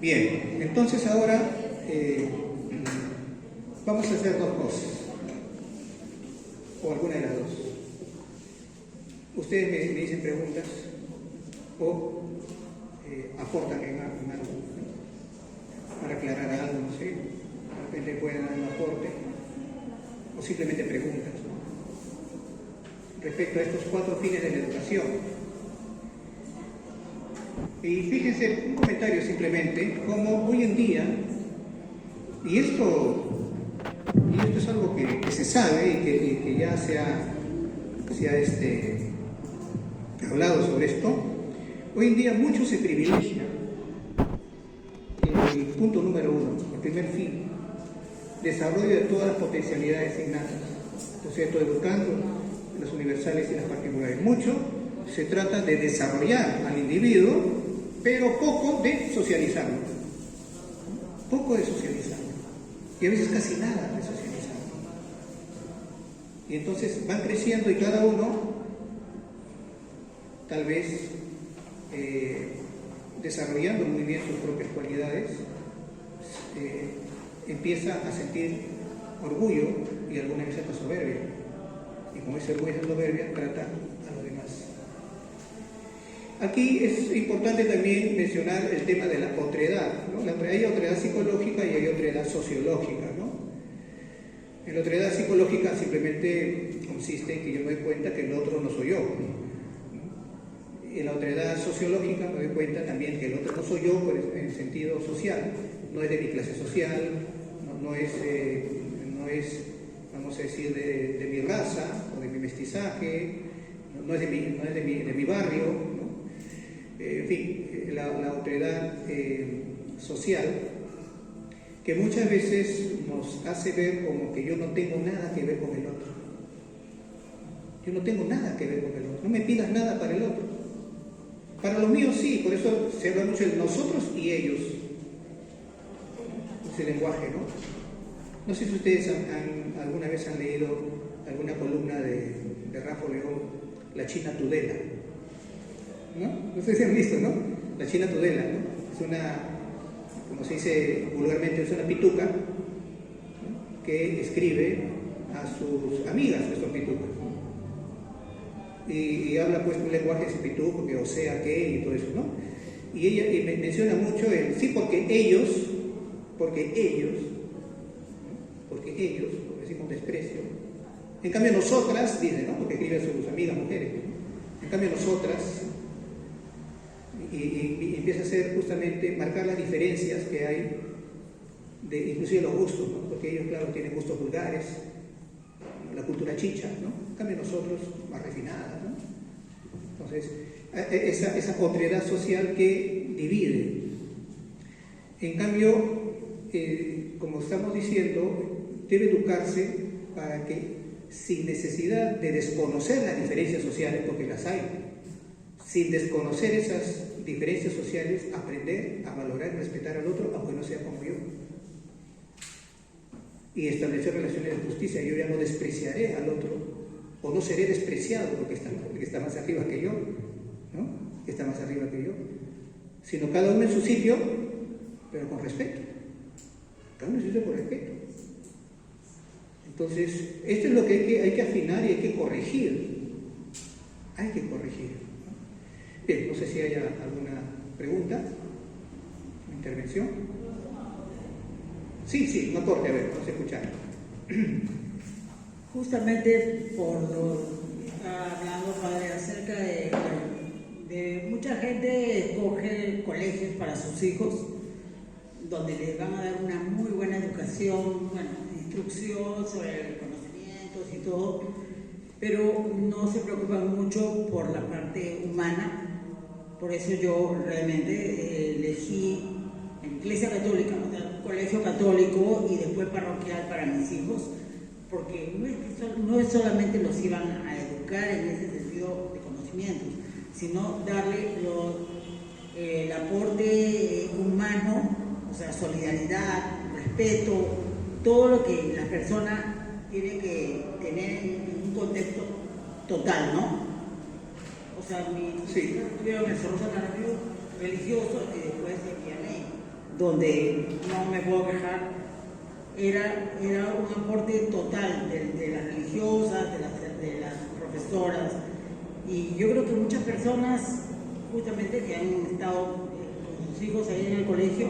Bien, entonces ahora vamos a hacer dos cosas, o alguna de las dos. Ustedes me dicen preguntas o aportan en algo, ¿no? Para aclarar algo, no sé, de repente pueden dar un aporte o simplemente preguntas, ¿no? Respecto a estos 4 fines de la educación. Y fíjense, un comentario simplemente, como hoy en día, y esto es algo que se sabe y que ya se ha hablado sobre esto, hoy en día mucho se privilegia el punto número 1, el primer fin, desarrollo de todas las potencialidades innatas, ¿cierto? Educando las universales y las particulares. Mucho se trata de desarrollar al individuo, pero poco de socializarlo. Poco de socializarlo. Y a veces casi nada de socializarlo. Y entonces van creciendo y cada uno, tal vez desarrollando muy bien sus propias cualidades, empieza a sentir orgullo y alguna vez hasta soberbia. Y con ese orgullo y soberbia trata a los demás. Aquí es importante también mencionar el tema de la otredad, ¿no? Hay otredad psicológica y hay otredad sociológica, ¿no? En la otredad psicológica simplemente consiste en que yo me doy cuenta que el otro no soy yo, ¿no? En la otredad sociológica me doy cuenta también que el otro no soy yo, pues, en sentido social, no es de mi clase social, no es, vamos a decir, de mi raza o de mi mestizaje, no es de mi barrio, ¿no? En fin, la otredad social, que muchas veces nos hace ver como que yo no tengo nada que ver con el otro. Yo no tengo nada que ver con el otro. No me pidas nada para el otro. Para los míos sí, por eso se habla mucho de nosotros y ellos. Ese lenguaje, ¿no? No sé si ustedes alguna vez han leído alguna columna de Rafa León, La China Tudela. ¿No? No sé si han visto, ¿no? La China Tudela, ¿no? Es una, como se dice vulgarmente, es una pituca, ¿no? Que escribe a sus amigas, que son pitucas, ¿no? Y habla pues un lenguaje de ese pituco, que o sea, que y todo eso, ¿no? Y ella menciona mucho el sí, porque ellos, ¿no? Porque ellos, lo decimos desprecio. En cambio nosotras, dice, ¿no? Porque escribe a sus amigas mujeres, ¿no? En cambio nosotras, y empieza a ser justamente marcar las diferencias que hay, inclusive los gustos, ¿no? Porque ellos, claro, tienen gustos vulgares, la cultura chicha, ¿no? En cambio nosotros, más refinadas, ¿no? Entonces, esa otredad social que divide. En cambio, como estamos diciendo, debe educarse para que, sin necesidad de desconocer las diferencias sociales, porque las hay, sin desconocer esas diferencias sociales, aprender a valorar y respetar al otro, aunque no sea como yo. Y establecer relaciones de justicia. Yo ya no despreciaré al otro, o no seré despreciado porque está más arriba que yo, ¿no? Que está más arriba que yo. Sino cada uno en su sitio, pero con respeto. Cada uno en su sitio con respeto. Entonces, esto es lo que hay que afinar y hay que corregir. Hay que corregir. Bien, no sé si hay alguna pregunta, intervención. Sí, no corte, a ver, vamos a escuchar. Justamente por lo que está hablando, padre, acerca de mucha gente escoge colegios para sus hijos, donde les van a dar una muy buena educación, bueno, instrucción sobre conocimientos y todo, pero no se preocupan mucho por la parte humana. Por eso yo realmente elegí en Iglesia Católica, o sea, un colegio católico y después parroquial para mis hijos, porque no es solamente los iban a educar en ese sentido de conocimientos, sino darle el aporte humano, o sea, solidaridad, respeto, todo lo que la persona tiene que tener en un contexto total, ¿no? O sea, mi hijos estuvieron en el Cerro San Carlos religioso y después en Vianney. donde no me puedo quejar, era un aporte total de las religiosas, de las profesoras, y yo creo que muchas personas justamente que han estado con sus hijos ahí en el colegio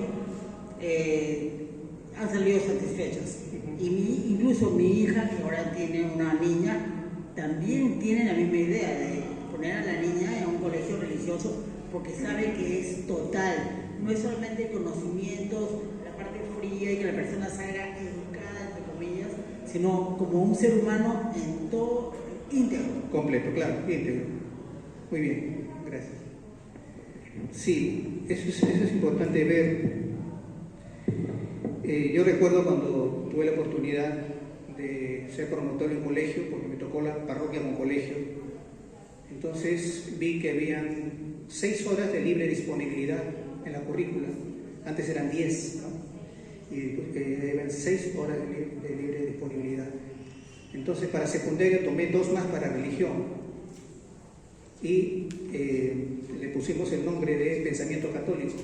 han salido satisfechas. Y incluso mi hija, que ahora tiene una niña, también tiene la misma idea de poner a la niña en un colegio religioso porque sabe que es total, no es solamente conocimientos, la parte fría y que la persona salga educada, entre comillas, sino como un ser humano en todo íntegro. Completo, claro, íntegro. Muy bien, gracias. Sí, eso es importante ver. Yo recuerdo cuando tuve la oportunidad de ser promotor en un colegio, porque me tocó la parroquia con colegio, entonces vi que habían 6 horas de libre disponibilidad en la currícula. Antes eran 10, ¿no? Y habían 6 horas de libre disponibilidad. Entonces para secundaria tomé 2 más para religión y le pusimos el nombre de pensamiento católico.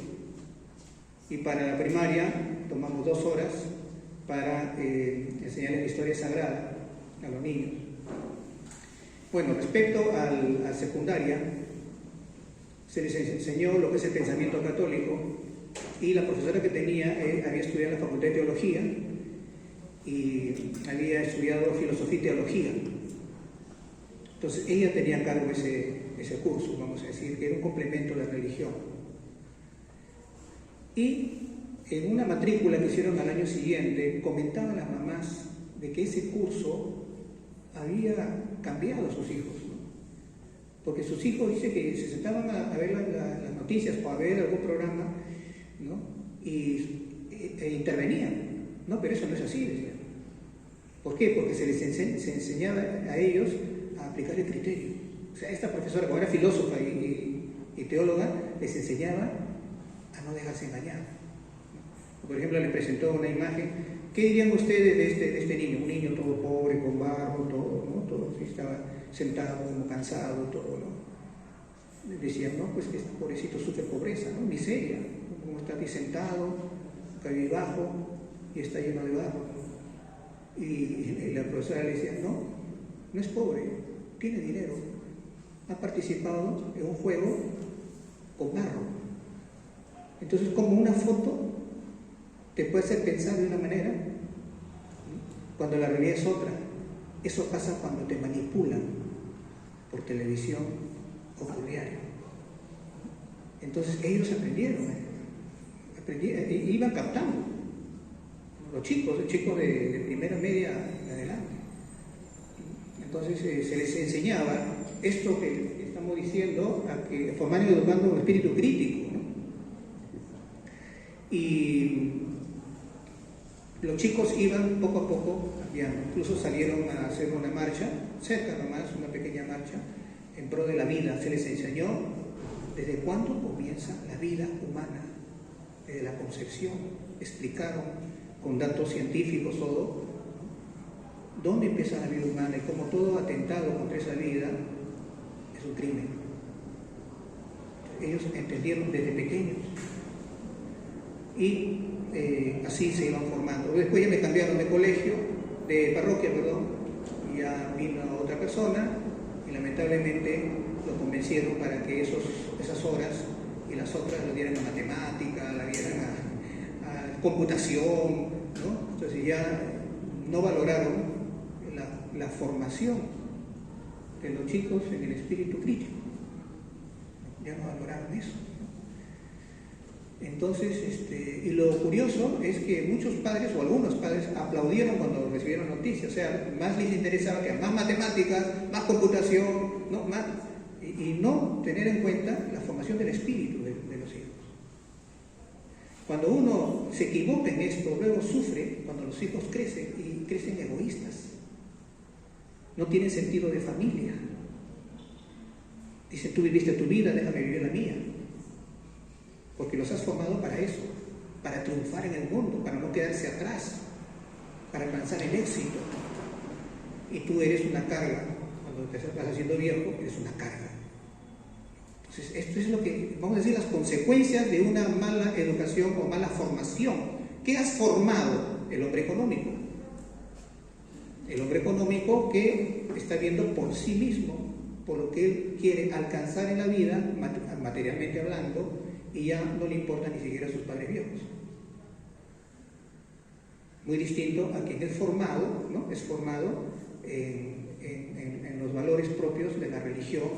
Y para la primaria tomamos 2 horas para enseñarles la historia sagrada a los niños. Bueno, respecto a secundaria, se les enseñó lo que es el pensamiento católico y la profesora que tenía había estudiado en la Facultad de Teología y había estudiado filosofía y teología. Entonces ella tenía a cargo ese curso, vamos a decir, que era un complemento de la religión. Y en una matrícula que hicieron al año siguiente, comentaban las mamás de que ese curso había cambiado a sus hijos, ¿no? Porque sus hijos, dice que se sentaban a ver las noticias o a ver algún programa, ¿no? E intervenían, ¿no? Pero eso no es así, decían. ¿Por qué? Porque se les enseñaba a ellos a aplicar el criterio. O sea, esta profesora, como era filósofa y teóloga, les enseñaba a no dejarse engañar. Por ejemplo, le presentó una imagen. ¿Qué dirían ustedes de este niño? Un niño todo pobre, con barro, todo, ¿no? Todo, sí, estaba sentado, como cansado, todo, ¿no? Decían, no, pues que este pobrecito sufre pobreza, ¿no? Miseria, como está aquí sentado, cabizbajo, y está lleno de barro. Y la profesora le decía, no es pobre, tiene dinero, ha participado en un juego con barro. Entonces, como una foto te puede hacer pensar de una manera, cuando la realidad es otra. Eso pasa cuando te manipulan por televisión o por diario. Entonces ellos aprendieron, iban captando. Los chicos de primera media en adelante. Entonces se les enseñaba esto que estamos diciendo, a que formar y educando un espíritu crítico, ¿no? Y los chicos iban poco a poco cambiando, incluso salieron a hacer una marcha, cerca nomás, una pequeña marcha, en pro de la vida. Se les enseñó desde cuándo comienza la vida humana, desde la concepción. Explicaron con datos científicos todo, ¿no? Dónde empieza la vida humana y cómo todo atentado contra esa vida es un crimen. Ellos entendieron desde pequeños. Y así se iban formando. Después ya me cambiaron de colegio, de parroquia, perdón, y ya vino otra persona y lamentablemente lo convencieron para que esas horas y las otras lo dieran a matemática, la dieran a computación, ¿no? Entonces ya no valoraron la formación de los chicos en el espíritu crítico. Ya no valoraron eso. Entonces, y lo curioso es que muchos padres o algunos padres aplaudieron cuando recibieron noticias, o sea, más les interesaba que más matemáticas, más computación, ¿no? Más, y no tener en cuenta la formación del espíritu de los hijos. Cuando uno se equivoca en esto, luego sufre cuando los hijos crecen y crecen egoístas, no tienen sentido de familia. Dice, tú viviste tu vida, déjame vivir la mía. Porque los has formado para eso, para triunfar en el mundo, para no quedarse atrás, para alcanzar el éxito. Y tú eres una carga, cuando te vas haciendo viejo, eres una carga. Entonces, esto es lo que, vamos a decir, las consecuencias de una mala educación o mala formación. ¿Qué has formado? El hombre económico. El hombre económico que está viendo por sí mismo, por lo que él quiere alcanzar en la vida, materialmente hablando, y ya no le importa ni siquiera a sus padres viejos. Muy distinto a quien es formado, ¿no? Es formado en los valores propios de la religión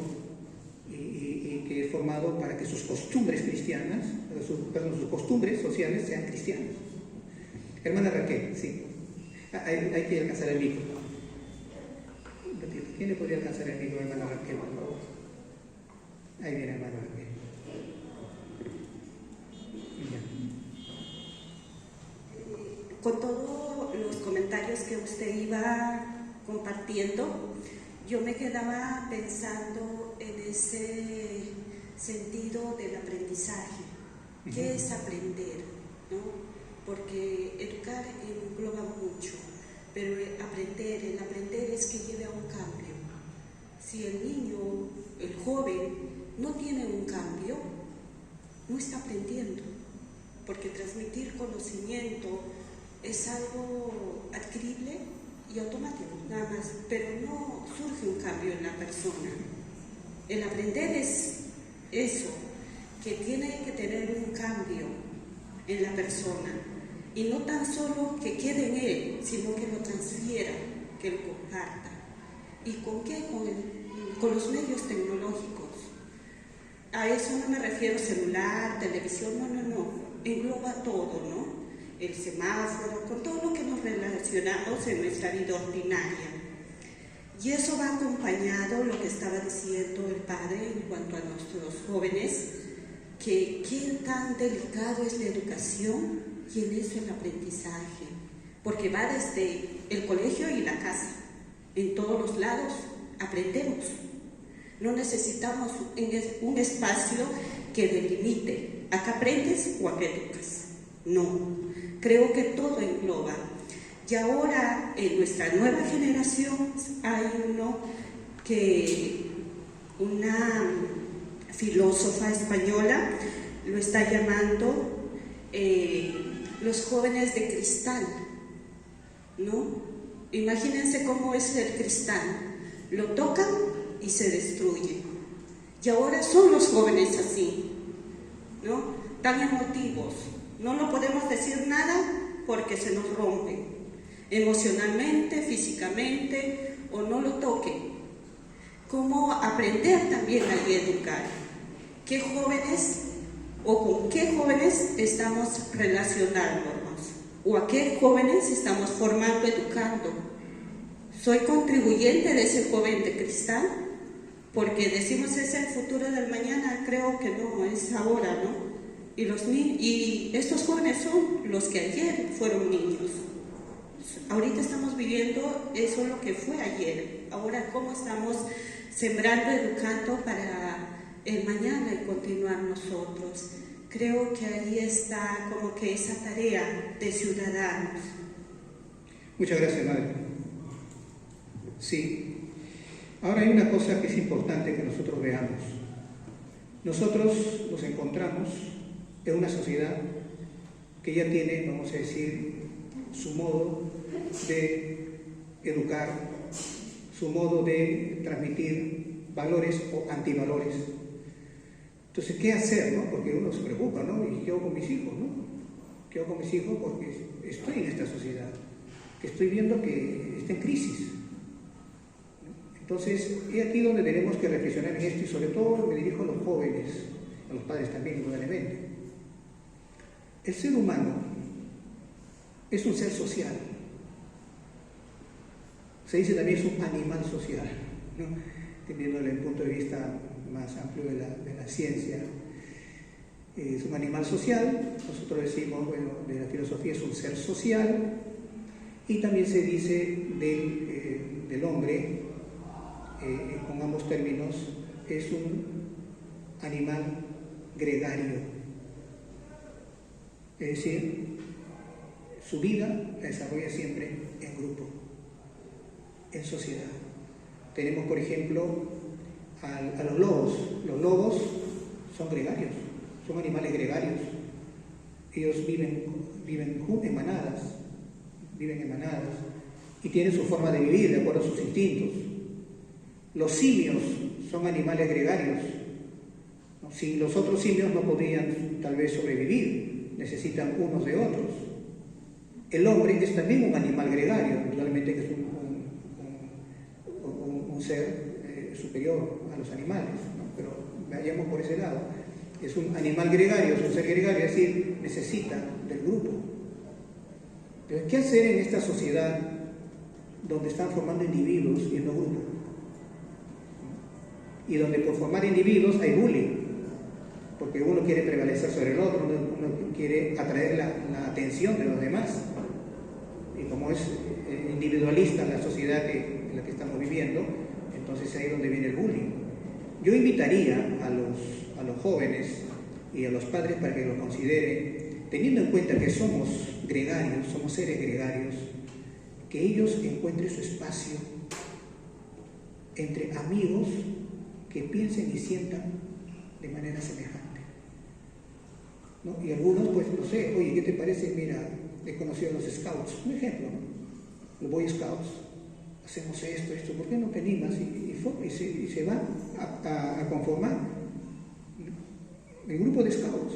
y que es formado para que sus costumbres cristianas, sus costumbres sociales sean cristianas. Hermana Raquel, sí. Hay que alcanzar el micro. ¿Quién le podría alcanzar el micro, hermana Raquel, por favor? Ahí viene, hermana Raquel. Con todos los comentarios que usted iba compartiendo, yo me quedaba pensando en ese sentido del aprendizaje. ¿Qué es aprender? ¿No? Porque educar engloba mucho, pero el aprender es que lleve a un cambio. Si el niño, el joven, no tiene un cambio, no está aprendiendo, porque transmitir conocimiento es algo adquirible y automático, nada más, pero no surge un cambio en la persona. El aprender es eso, que tiene que tener un cambio en la persona, y no tan solo que quede en él, sino que lo transfiera, que lo comparta. ¿Y con qué? Con los medios tecnológicos. A eso no me refiero celular, televisión, no, engloba todo, ¿no? El semáforo, con todo lo que nos relacionamos en nuestra vida ordinaria. Y eso va acompañado, lo que estaba diciendo el padre en cuanto a nuestros jóvenes, que qué tan delicado es la educación y en eso el aprendizaje, porque va desde el colegio y la casa. En todos los lados aprendemos. No necesitamos un espacio que delimite, acá aprendes o acá educas. No, creo que todo engloba. Y ahora en nuestra nueva generación hay una filósofa española lo está llamando los jóvenes de cristal, ¿no? Imagínense cómo es el cristal, lo tocan y se destruye. Y ahora son los jóvenes así, ¿no? Tan emotivos, no lo podemos decir nada porque se nos rompen, emocionalmente, físicamente, o no lo toquen. ¿Cómo aprender también a educar? ¿Qué jóvenes o con qué jóvenes estamos relacionándonos? ¿O a qué jóvenes estamos formando, educando? ¿Soy contribuyente de ese joven de cristal? Porque decimos es el futuro del mañana, creo que no, es ahora, ¿no? Y estos jóvenes son los que ayer fueron niños. Ahorita estamos viviendo eso lo que fue ayer. Ahora, ¿cómo estamos sembrando, educando para el mañana y continuar nosotros? Creo que ahí está como que esa tarea de ciudadanos. Muchas gracias, madre. Sí. Ahora hay una cosa que es importante que nosotros veamos. Nosotros nos encontramos en una sociedad que ya tiene, vamos a decir, su modo de educar, su modo de transmitir valores o antivalores. Entonces, ¿qué hacer, no? Porque uno se preocupa, ¿no? ¿Y qué hago con mis hijos, no? ¿Qué hago con mis hijos? Porque estoy en esta sociedad, que estoy viendo que está en crisis. Entonces, es aquí donde tenemos que reflexionar en esto y sobre todo me dirijo a los jóvenes, a los padres también, indudablemente. El ser humano es un ser social. Se dice también es un animal social, ¿no? Teniéndole el punto de vista más amplio de la ciencia. Es un animal social, nosotros decimos, bueno, de la filosofía es un ser social, y también se dice del hombre, con ambos términos, es un animal gregario. Es decir, su vida la desarrolla siempre en grupo, en sociedad. Tenemos, por ejemplo, a los lobos. Los lobos son gregarios, son animales gregarios. Ellos viven en manadas, y tienen su forma de vivir de acuerdo a sus instintos. Los simios son animales gregarios. Sin los otros simios no podrían tal vez sobrevivir, necesitan unos de otros. El hombre es también un animal gregario, realmente que es un ser superior a los animales, ¿no? Pero vayamos por ese lado. Es un animal gregario, es un ser gregario, es decir, necesita del grupo. Pero ¿qué hacer en esta sociedad donde están formando individuos y no grupos? Y donde por formar individuos hay bullying, porque uno quiere prevalecer sobre el otro, uno quiere atraer la atención de los demás. Y como es individualista la sociedad en la que estamos viviendo, entonces ahí es donde viene el bullying. Yo invitaría a los jóvenes y a los padres para que lo consideren, teniendo en cuenta que somos gregarios, somos seres gregarios, que ellos encuentren su espacio entre amigos que piensen y sientan de manera semejante, ¿no? Y algunos, pues, no sé, oye, ¿qué te parece? Mira, he conocido a los scouts, un ejemplo, ¿no? Los Boy Scouts, hacemos esto, ¿por qué no te animas? Y se va a conformar el grupo de scouts.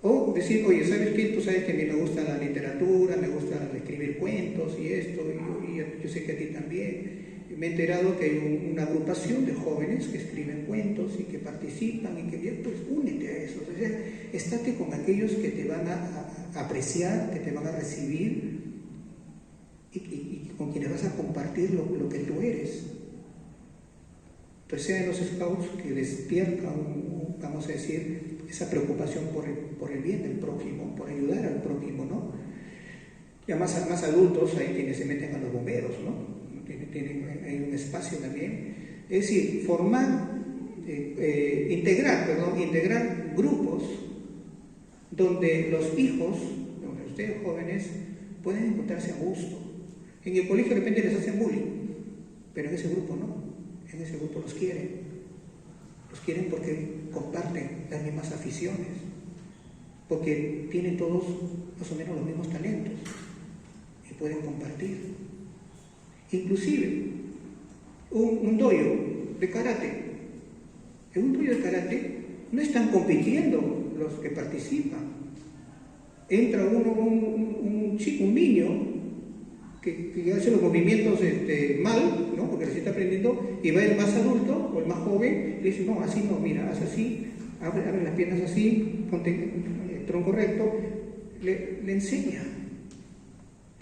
O decir, oye, ¿sabes qué? Tú sabes que a mí me gusta la literatura, me gusta escribir cuentos y esto, y yo sé que a ti también. Me he enterado que hay una agrupación de jóvenes que escriben cuentos y que participan y que bien, pues únete a eso. O sea, estate con aquellos que te van a apreciar, que te van a recibir y con quienes vas a compartir lo que tú eres. Entonces sean los scouts que despiertan, vamos a decir, esa preocupación por el bien del prójimo, por ayudar al prójimo, ¿no? Ya más adultos hay quienes se meten a los bomberos, ¿no? Hay un espacio también. Es decir, integrar grupos donde los hijos, donde ustedes jóvenes, pueden encontrarse a gusto. En el colegio de repente les hacen bullying, pero en ese grupo no. En ese grupo los quieren porque comparten las mismas aficiones, porque tienen todos más o menos los mismos talentos y pueden compartir. Inclusive un dojo de karate. En un dojo de karate no están compitiendo los que participan. Entra un niño que hace los movimientos mal, ¿no? Porque recién está aprendiendo, y va el más adulto o el más joven y le dice, no, así no, mira, haz así, abre las piernas así, ponte el tronco recto, le enseña,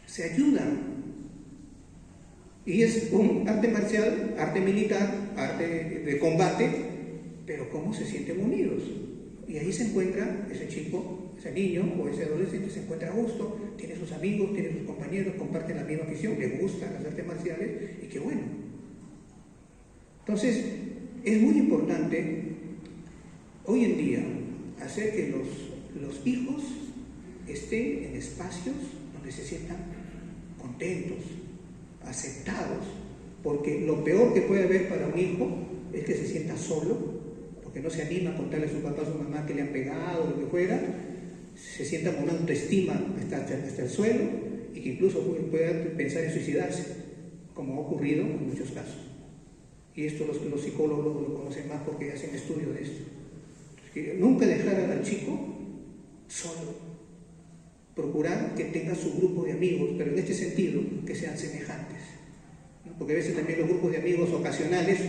se ayudan. Y es un arte marcial, arte militar, arte de combate, pero cómo se sienten unidos. Y ahí se encuentra ese chico, ese niño o ese adolescente, se encuentra a gusto, tiene sus amigos, tiene sus compañeros, comparten la misma afición, le gustan las artes marciales, y qué bueno. Entonces, es muy importante hoy en día hacer que los hijos estén en espacios donde se sientan contentos, aceptados, porque lo peor que puede haber para un hijo es que se sienta solo, porque no se anima a contarle a su papá o a su mamá que le han pegado o lo que fuera, se sienta con una autoestima hasta el suelo y que incluso pueda pensar en suicidarse, como ha ocurrido en muchos casos. Y esto los psicólogos lo conocen más porque hacen estudios de esto. Que nunca dejar al chico solo, procurar que tenga su grupo de amigos, pero en este sentido, que sean semejantes, ¿no? Porque a veces también los grupos de amigos ocasionales,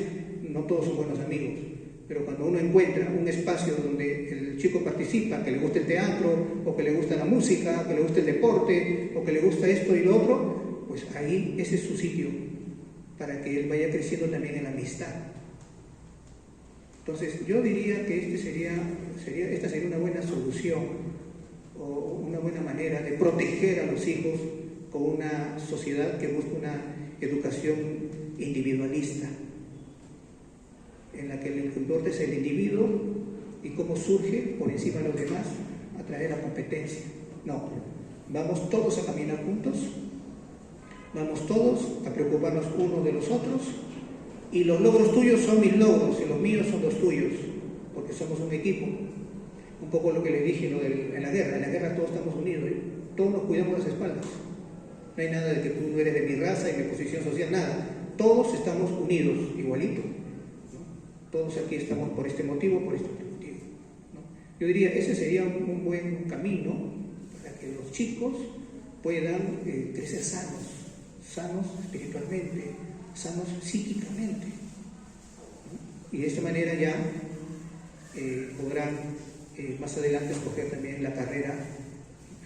no todos son buenos amigos, pero cuando uno encuentra un espacio donde el chico participa, que le gusta el teatro, o que le gusta la música, que le gusta el deporte, o que le gusta esto y lo otro, pues ahí ese es su sitio, para que él vaya creciendo también en la amistad. Entonces yo diría que esta sería una buena solución, o una buena manera de proteger a los hijos con una sociedad que busca una educación individualista, en la que lo que importa es el individuo y cómo surge por encima de los demás a través de la competencia. No, vamos todos a caminar juntos, vamos todos a preocuparnos unos de los otros, y los logros tuyos son mis logros y los míos son los tuyos. porque somos un equipo. Un poco lo que les dije en la guerra todos estamos unidos, ¿eh? Todos nos cuidamos las espaldas. No hay nada de que tú no eres de mi raza y mi posición social, nada. Todos estamos unidos, igualito, ¿no? Todos aquí estamos por este motivo, por este otro motivo, ¿no? Yo diría, ese sería un buen camino para que los chicos puedan crecer sanos espiritualmente, sanos psíquicamente, ¿no? Y de esta manera ya podrán más adelante escoger también la carrera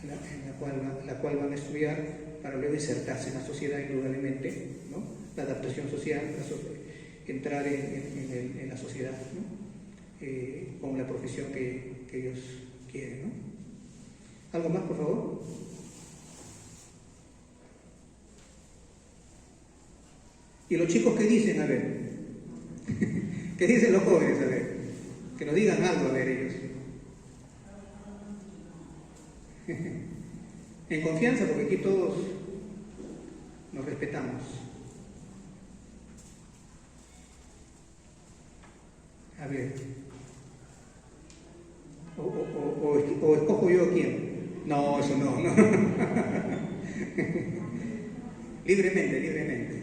en la cual van a estudiar para luego insertarse en la sociedad indudablemente, ¿no? La adaptación social, entrar en la sociedad, ¿no? Con la profesión que ellos quieren, ¿no? ¿Algo más, por favor? ¿Y los chicos qué dicen? A ver. ¿Qué dicen los jóvenes? A ver. Que nos digan algo, a ver, ellos. En confianza, porque aquí todos nos respetamos. A ver. O escojo yo a quién. No, eso no. Libremente.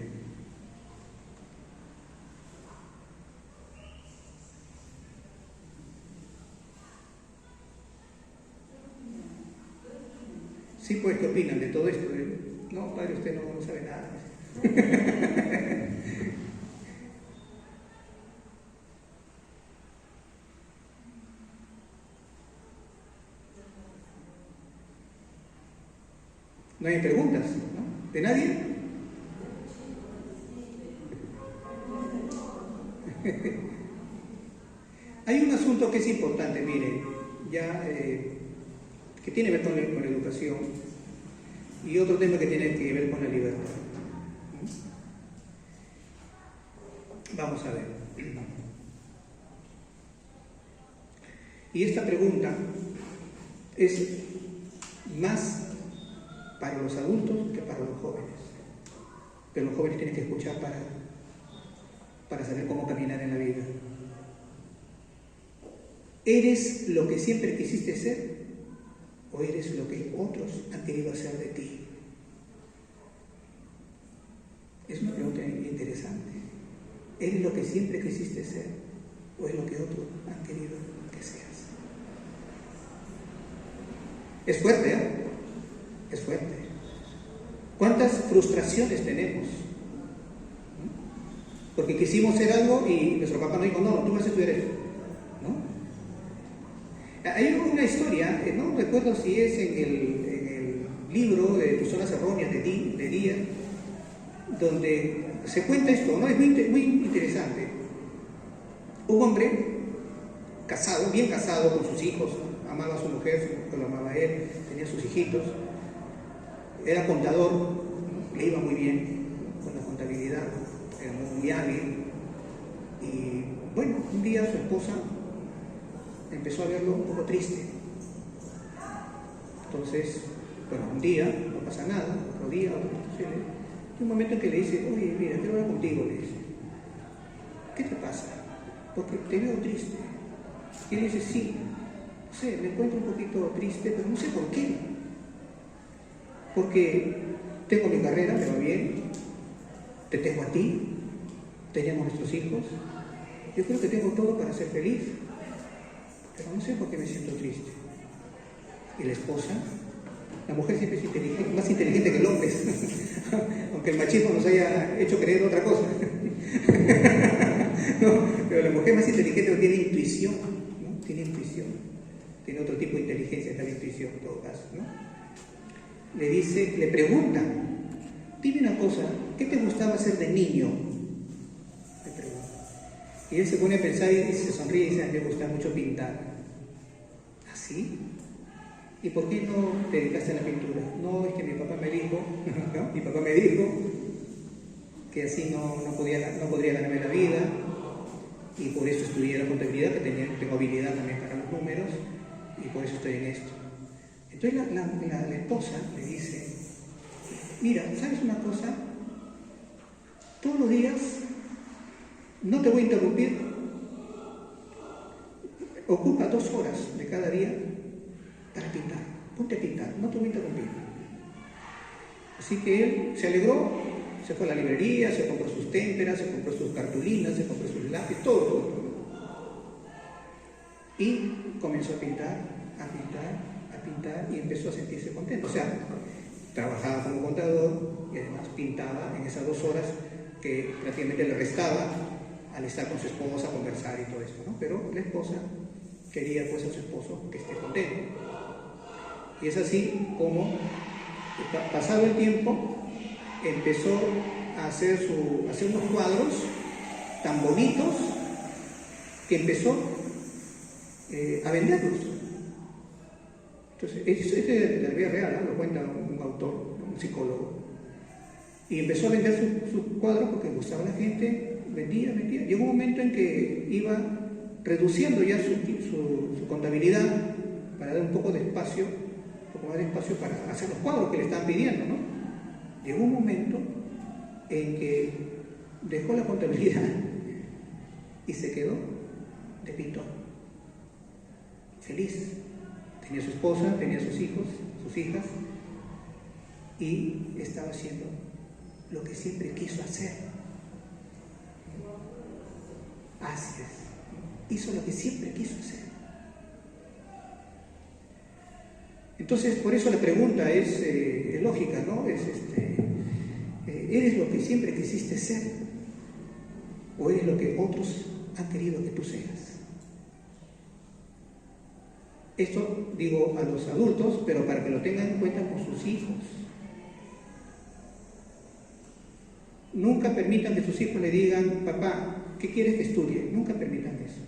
Sí, pues, ¿qué opinan de todo esto? No, padre, usted no sabe nada. No hay preguntas, ¿no? ¿De nadie? Hay un asunto que es importante, miren, ya que tiene que ver con la educación y otro tema que tiene que ver con la libertad. Vamos a ver. Y esta pregunta es más para los adultos que para los jóvenes. Pero los jóvenes tienen que escuchar para saber cómo caminar en la vida. ¿Eres lo que siempre quisiste ser o eres lo que otros han querido hacer de ti? Es una pregunta interesante. ¿Eres lo que siempre quisiste ser o es lo que otros han querido que seas? Es fuerte, ¿eh? Es fuerte. ¿Cuántas frustraciones tenemos? Porque quisimos ser algo y nuestro papá nos dijo, no, tú vas a estudiar esto, ¿no? Hay una historia, no recuerdo si es en el libro de Tus Zonas Erróneas de Díaz, donde se cuenta esto, ¿no? Es muy interesante. Un hombre casado, bien casado con sus hijos, amaba a su mujer, lo amaba a él, tenía sus hijitos, era contador, ¿no? Le iba muy bien con la contabilidad, era muy hábil, y bueno, un día su esposa empezó a verlo un poco triste. Entonces, bueno, un día, no pasa nada, otro día, y un momento en que le dice, oye, mira, quiero hablar contigo, le dice. ¿Qué te pasa? Porque te veo triste. Y él dice, sí, no sé, me encuentro un poquito triste, pero no sé por qué. Porque tengo mi carrera, me va bien, te tengo a ti, tenemos nuestros hijos, yo creo que tengo todo para ser feliz, pero no sé por qué me siento triste. Y la esposa, la mujer siempre es inteligente, más inteligente que el hombre, aunque el machismo nos haya hecho creer otra cosa. No, pero la mujer más inteligente tiene intuición, ¿no? Tiene intuición, tiene otro tipo de inteligencia, está la intuición en todo caso, ¿no? Le dice, le pregunta, dime una cosa, ¿qué te gustaba hacer de niño? Le pregunta. Y él se pone a pensar y se sonríe y dice, a mí me gusta mucho pintar. ¿Así? ¿Y por qué no te dedicaste a la pintura? No, es que mi papá me dijo, ¿no? Mi papá me dijo que así no podría ganarme la vida y por eso estudié la contabilidad, que tengo habilidad también para los números y por eso estoy en esto. Entonces la esposa le dice, mira, ¿sabes una cosa? Todos los días, no te voy a interrumpir, ocupa 2 horas de cada día para pintar. Ponte a pintar, no te pinta con pinta. Así que él se alegró, se fue a la librería, se compró sus témperas, se compró sus cartulinas, se compró sus lápices, todo. Y comenzó a pintar, y empezó a sentirse contento. O sea, trabajaba como contador y además pintaba en esas 2 horas que prácticamente le restaba al estar con su esposa, conversar y todo esto, ¿no? Pero la esposa quería pues a su esposo que esté contento. Y es así como, pasado el tiempo, empezó a hacer unos cuadros tan bonitos que empezó a venderlos. Entonces, esto es de la vida real, ¿no? Lo cuenta un autor, un psicólogo. Y empezó a vender sus cuadros porque le gustaba a la gente, vendía. Llegó un momento en que iba reduciendo ya su contabilidad para dar un poco más de espacio para hacer los cuadros que le estaban pidiendo, ¿no? Llegó un momento en que dejó la contabilidad y se quedó de pintor. Feliz. Tenía su esposa, tenía sus hijos, sus hijas, y estaba haciendo lo que siempre quiso hacer. Así es. Hizo lo que siempre quiso hacer. Entonces, por eso la pregunta es lógica, ¿no? ¿Eres lo que siempre quisiste ser? ¿O eres lo que otros han querido que tú seas? Esto digo a los adultos, pero para que lo tengan en cuenta con sus hijos. Nunca permitan que sus hijos le digan, papá, ¿qué quieres que estudie? Nunca permitan eso.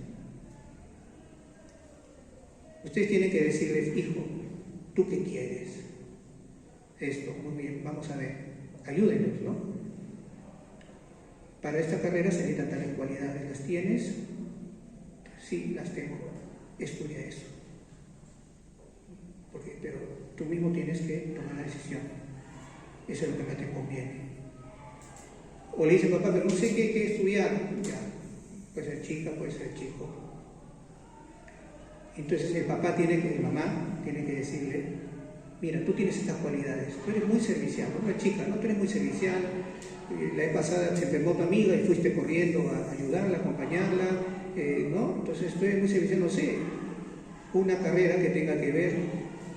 Ustedes tienen que decirles, hijo, ¿tú qué quieres? Esto, muy bien, vamos a ver, ayúdenos, ¿no? Para esta carrera se necesitan tales cualidades. ¿Las tienes? Sí, las tengo. Estudia eso. Pero tú mismo tienes que tomar la decisión. Eso es lo que más te conviene. O le dice, papá, pero no sé qué estudiar. Ya, puede ser chica, puede ser chico. Entonces el mamá tiene que decirle, mira, tú tienes estas cualidades, tú eres muy servicial, ¿no? Una chica, ¿no? Tú eres muy servicial. La vez pasada se enfermó tu amiga y fuiste corriendo a ayudarla, a acompañarla, ¿no? Entonces tú eres muy servicial, no sé, una carrera que tenga que ver,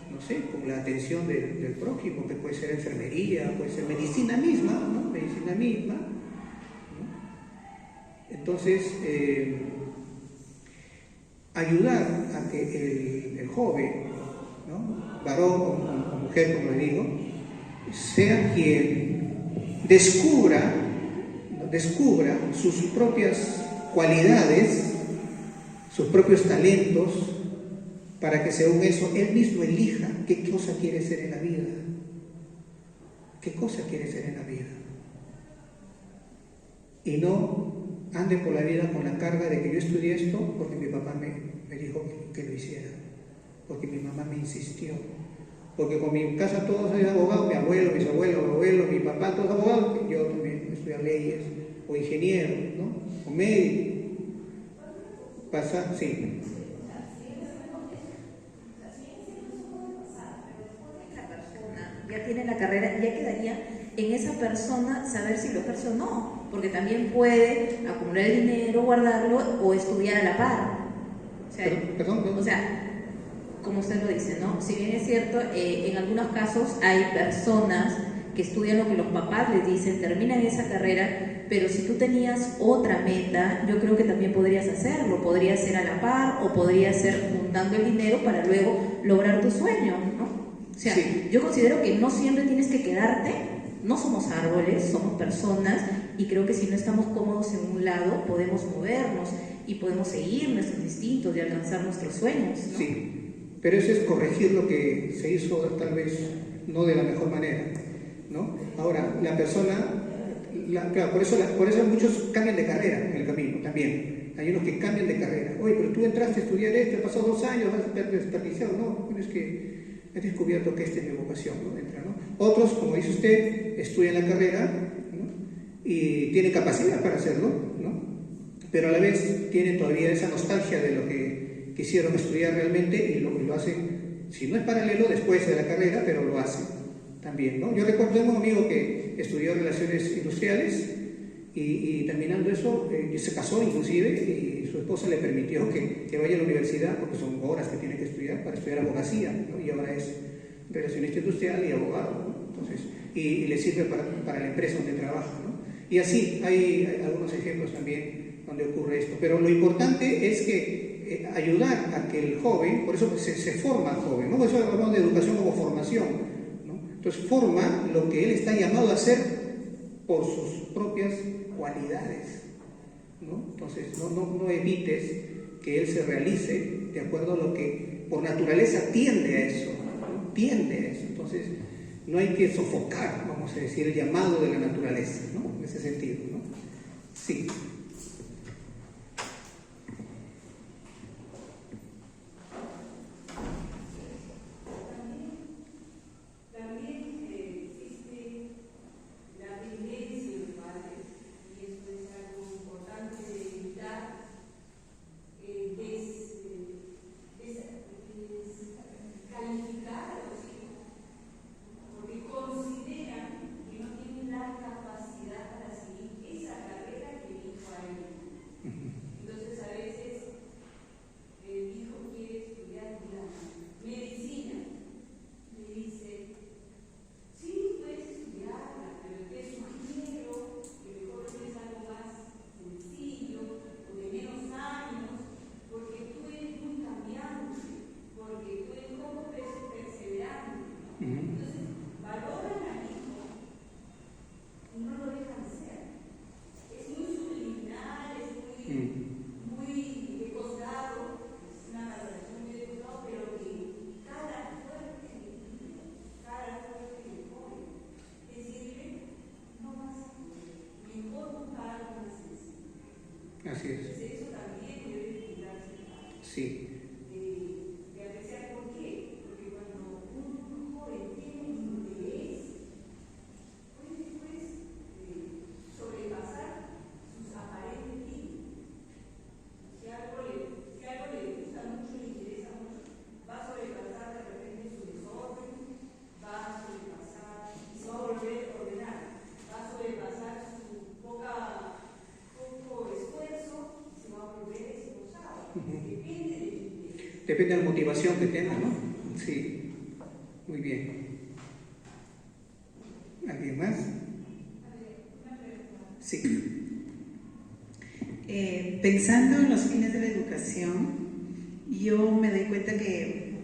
no sé, con la atención del prójimo, que puede ser enfermería, puede ser medicina misma, ¿no? Medicina misma, ¿no? Entonces, ayudar a que el joven, ¿no? Varón o mujer, como le digo, sea quien descubra sus propias cualidades, sus propios talentos, para que según eso él mismo elija qué cosa quiere ser en la vida. ¿Qué cosa quiere ser en la vida? Y no ande por la vida con la carga de que yo estudié esto porque mi papá me dijo que lo hiciera, porque mi mamá me insistió, porque con mi casa todos son abogados, mi abuelo, mis abuelos, mi papá, todos abogados, yo también estudié leyes, o ingeniero, ¿no? O médico. Pasa, sí. Ya tiene la carrera, ya quedaría en esa persona saber si lo ejerce o no, porque también puede acumular el dinero, guardarlo o estudiar a la par. O sea, como usted lo dice, ¿no? Si bien es cierto, en algunos casos hay personas que estudian lo que los papás les dicen, terminan esa carrera, pero si tú tenías otra meta, yo creo que también podrías hacerlo, podría ser a la par o podría ser juntando el dinero para luego lograr tu sueño, ¿no? O sea, sí. Yo considero que no siempre tienes que quedarte, no somos árboles, somos personas, y creo que si no estamos cómodos en un lado, podemos movernos y podemos seguir nuestros instintos y alcanzar nuestros sueños, ¿no? Sí, pero eso es corregir lo que se hizo tal vez no de la mejor manera, ¿no? Ahora, la persona, claro, por eso muchos cambian de carrera en el camino también. Hay unos que cambian de carrera. Oye, pero tú entraste a estudiar esto, pasó 2 años, has desperdiciado. No, es que he descubierto que esta es mi vocación, ¿no? Entra, ¿no? Otros, como dice usted, estudian la carrera, ¿no? Y tienen capacidad para hacerlo, ¿no? Pero a la vez tienen todavía esa nostalgia de lo que quisieron estudiar realmente y lo hacen, si no es paralelo, después de la carrera, pero lo hacen también, ¿no? Yo recuerdo un amigo que estudió Relaciones Industriales y terminando eso, se casó inclusive, y su esposa le permitió que vaya a la universidad, porque son horas que tiene que estudiar para estudiar abogacía, ¿no? Y ahora es relacionista industrial y abogado, ¿no? Entonces, y le sirve para la empresa donde trabaja, ¿no? Y así hay algunos ejemplos también donde ocurre esto, pero lo importante es que ayudar a que el joven, por eso se forma el joven, ¿no? Por eso hablamos de educación como formación, ¿no? Entonces forma lo que él está llamado a hacer por sus propias cualidades, ¿no? Entonces no evites que él se realice de acuerdo a lo que por naturaleza tiende a eso, ¿no? Tiende a eso. Entonces no hay que sofocar, vamos a decir, el llamado de la naturaleza, ¿no? En ese sentido, ¿no? Sí. Así es. Eso también debe cuidarse. Sí. De apreciar por qué. Porque cuando un joven tiene interés, puede después sobrepasar sus aparentes límites. Si algo le gusta mucho, le interesa mucho, va a sobrepasar de repente su desorden, va a sobrepasar y se va a volver a ordenar, va a sobrepasar su poco esfuerzo y se va a volver esforzado. Depende del interés. Depende de la motivación que tenga, ¿no? Sí. Muy bien. ¿Alguien más? Sí. Pensando en los fines de la educación, yo me doy cuenta que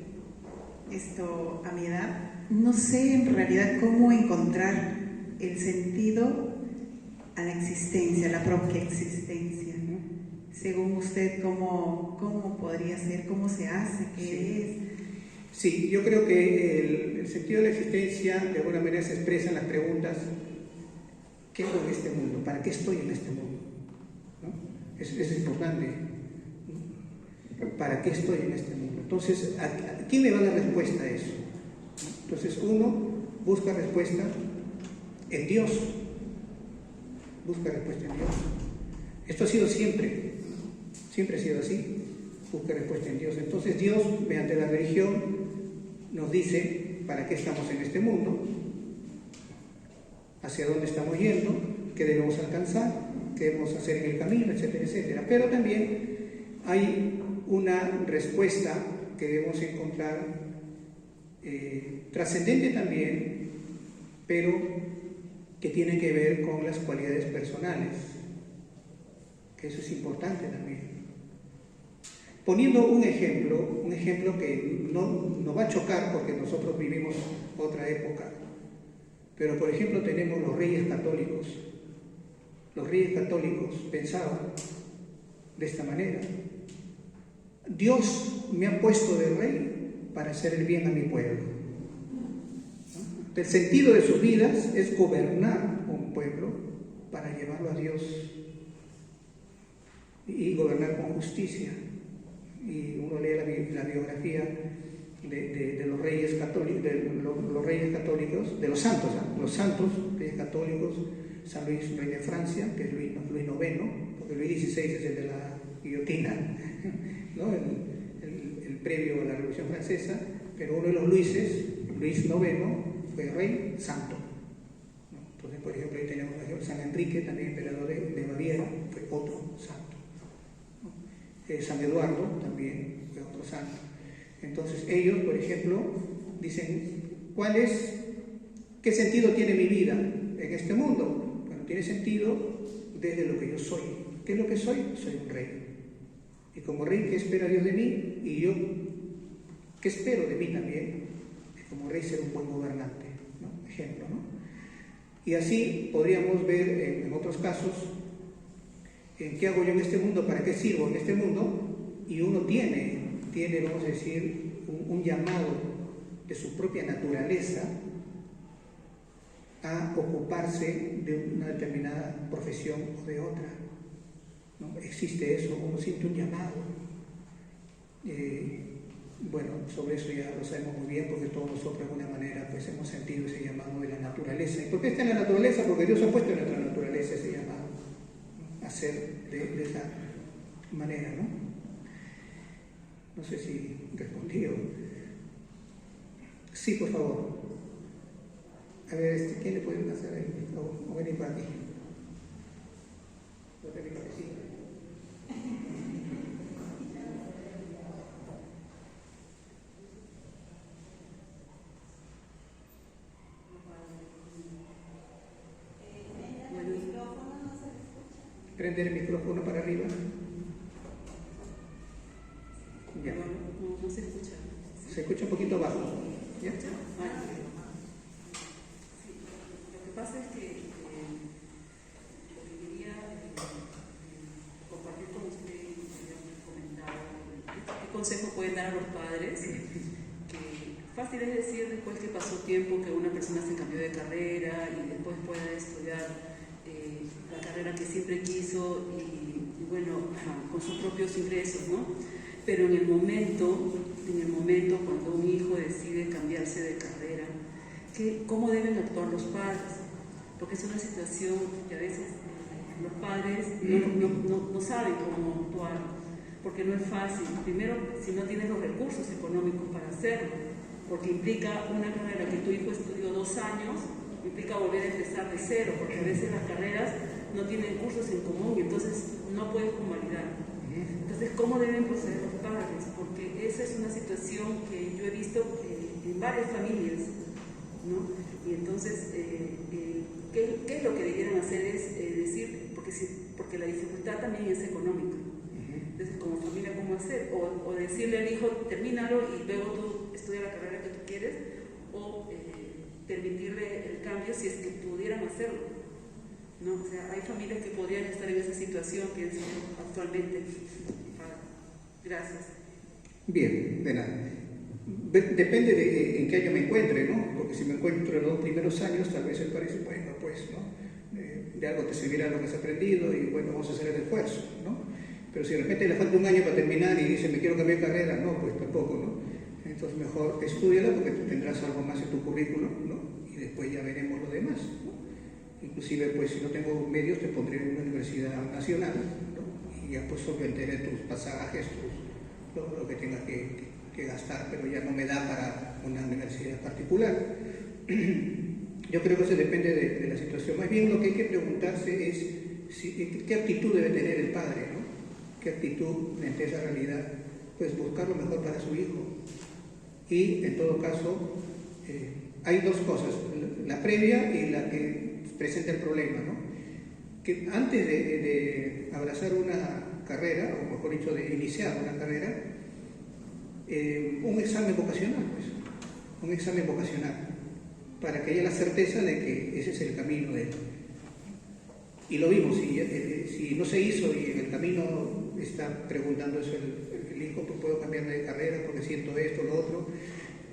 a mi edad, no sé en realidad cómo encontrar el sentido a la existencia, a la propia existencia, ¿no? Según usted, ¿cómo podría ser? ¿Cómo se hace? ¿Qué es? Sí, yo creo que el sentido de la existencia de alguna manera se expresa en las preguntas: ¿qué hago en este mundo? ¿Para qué estoy en este mundo? ¿No? Eso es importante. ¿Para qué estoy en este mundo? Entonces, ¿a quién le va a dar respuesta a eso? Entonces, uno busca respuesta en Dios. Busca respuesta en Dios. Esto ha sido siempre ha sido así. Busca respuesta en Dios. Entonces Dios, mediante la religión, nos dice para qué estamos en este mundo, hacia dónde estamos yendo, qué debemos alcanzar, qué debemos hacer en el camino, etcétera, etcétera. Pero también hay una respuesta que debemos encontrar, trascendente también, pero que tiene que ver con las cualidades personales, que eso es importante también. Poniendo un ejemplo que no va a chocar porque nosotros vivimos otra época, pero por ejemplo tenemos los reyes católicos. Los reyes católicos pensaban de esta manera: Dios me ha puesto de rey para hacer el bien a mi pueblo. El sentido de sus vidas es gobernar un pueblo para llevarlo a Dios y gobernar con justicia. Y uno lee la biografía de los reyes católicos, de los santos, ¿eh? Los santos reyes católicos: San Luis, rey de Francia, que es Luis IX, porque Luis XVI es el de la guillotina, ¿no? el previo a la Revolución Francesa, pero uno de los Luises, Luis IX, fue rey santo. ¿No? Entonces, por ejemplo, ahí tenemos a San Enrique, también emperador de Baviera, fue otro santo. ¿No? San Eduardo también fue otro santo. Entonces, ellos, por ejemplo, dicen, ¿qué sentido tiene mi vida en este mundo? Bueno, tiene sentido desde lo que yo soy. ¿Qué es lo que soy? Soy un rey. Y como rey, ¿qué espera Dios de mí? Y yo, ¿qué espero de mí también? Y como rey, ser un buen gobernante, ¿no? Ejemplo, ¿no? Y así podríamos ver en otros casos, ¿qué hago yo en este mundo? ¿Para qué sirvo en este mundo? Y uno tiene vamos a decir, un llamado de su propia naturaleza a ocuparse de una determinada profesión o de otra. ¿No? Existe eso, uno siente un llamado. Bueno, sobre eso ya lo sabemos muy bien porque todos nosotros de alguna manera pues hemos sentido ese llamado de la naturaleza. ¿Y por qué está en la naturaleza? Porque Dios ha puesto en nuestra naturaleza ese llamado, ¿no? A ser de esa manera, ¿no? No sé si respondió. Sí, por favor. A ver, ¿quién le puede pasar el micrófono? O venir para aquí. Prender el micrófono para arriba. Ya. No se escucha. Se escucha un poquito bajo. ¿Ya? Sí, lo que pasa es que lo que quería compartir con usted y había comentado, ¿qué consejo pueden dar a los padres? Que fácil es decir después que pasó tiempo que una persona se cambió de carrera y después pueda estudiar la carrera que siempre quiso y bueno, con sus propios ingresos, ¿no? Pero en el momento cuando un hijo decide cambiarse de carrera, ¿cómo deben actuar los padres? Porque es una situación que a veces los padres no saben cómo actuar, porque no es fácil. Primero, si no tienes los recursos económicos para hacerlo, porque implica una carrera que tu hijo estudió 2 años, implica volver a empezar de cero, porque a veces las carreras no tienen cursos en común y entonces no puedes convalidar. Entonces, ¿cómo deben proceder los padres? Porque esa es una situación que yo he visto en varias familias, ¿no? Y entonces, ¿qué es lo que debieran hacer? Es decir, porque la dificultad también es económica. Entonces, como familia, ¿cómo hacer? O decirle al hijo, termínalo y luego tú estudia la carrera que tú quieres, o permitirle el cambio si es que pudieran hacerlo. ¿No? O sea, hay familias que podrían estar en esa situación, pienso actualmente. Gracias. Bien, de nada. Depende de en qué año me encuentre, ¿no? Porque si me encuentro en los 2 primeros años, tal vez me parece, bueno, pues, ¿no? De algo te servirá lo que has aprendido y bueno, vamos a hacer el esfuerzo, ¿no? Pero si de repente le falta 1 año para terminar y dice, me quiero cambiar de carrera, no, pues tampoco, ¿no? Entonces mejor estúdiala porque tendrás algo más en tu currículum, ¿no? Y después ya veremos lo demás, ¿no? Inclusive, pues si no tengo medios, te pondré en una universidad nacional, ¿no? Y ya pues solventaré tus pasajes, lo que tengas que gastar, pero ya no me da para una universidad particular. Yo creo que eso depende de la situación. Más bien lo que hay que preguntarse es qué actitud debe tener el padre, ¿no? Qué actitud frente a esa realidad, pues buscar lo mejor para su hijo. Y en todo caso, hay 2 cosas, la previa y la que presenta el problema, ¿no? Que antes de abrazar una carrera, o mejor dicho, de iniciar una carrera, un examen vocacional, pues, un examen vocacional, para que haya la certeza de que ese es el camino de él. Y lo vimos, si no se hizo y en el camino está preguntando eso el hijo, pues puedo cambiarme de carrera porque siento esto, lo otro,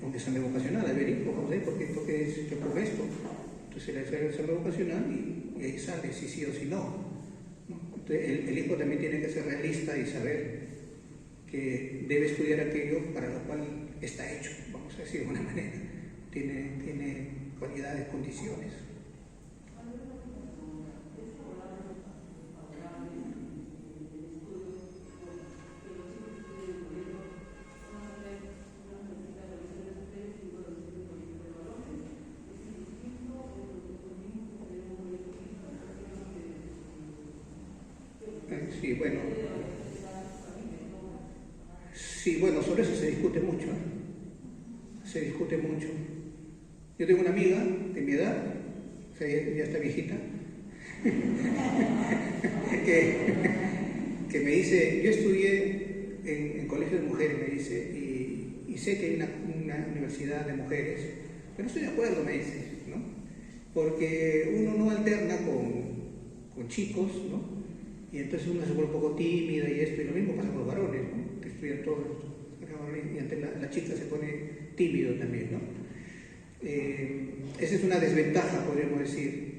un examen vocacional, a ver, hijo, ¿por qué ocurre esto? Entonces le hace el examen vocacional y ahí sale si sí o si no. Entonces el hijo también tiene que ser realista y saber que debe estudiar aquello para lo cual está hecho, vamos a decir de alguna manera. Tiene cualidades, condiciones. Sí, bueno. Sí, bueno, sobre eso se discute mucho. Se discute mucho. Yo tengo una amiga de mi edad, o sea, ya está viejita, que me dice, yo estudié en colegio de mujeres, me dice, y sé que hay una universidad de mujeres, pero no estoy de acuerdo, me dice, ¿no? Porque uno no alterna con chicos, ¿no? Y entonces uno se vuelve un poco tímida y esto, y lo mismo pasa con los varones, ¿no? Que estudian todos, y antes la chica se pone tímido también, ¿no? Esa es una desventaja, podríamos decir.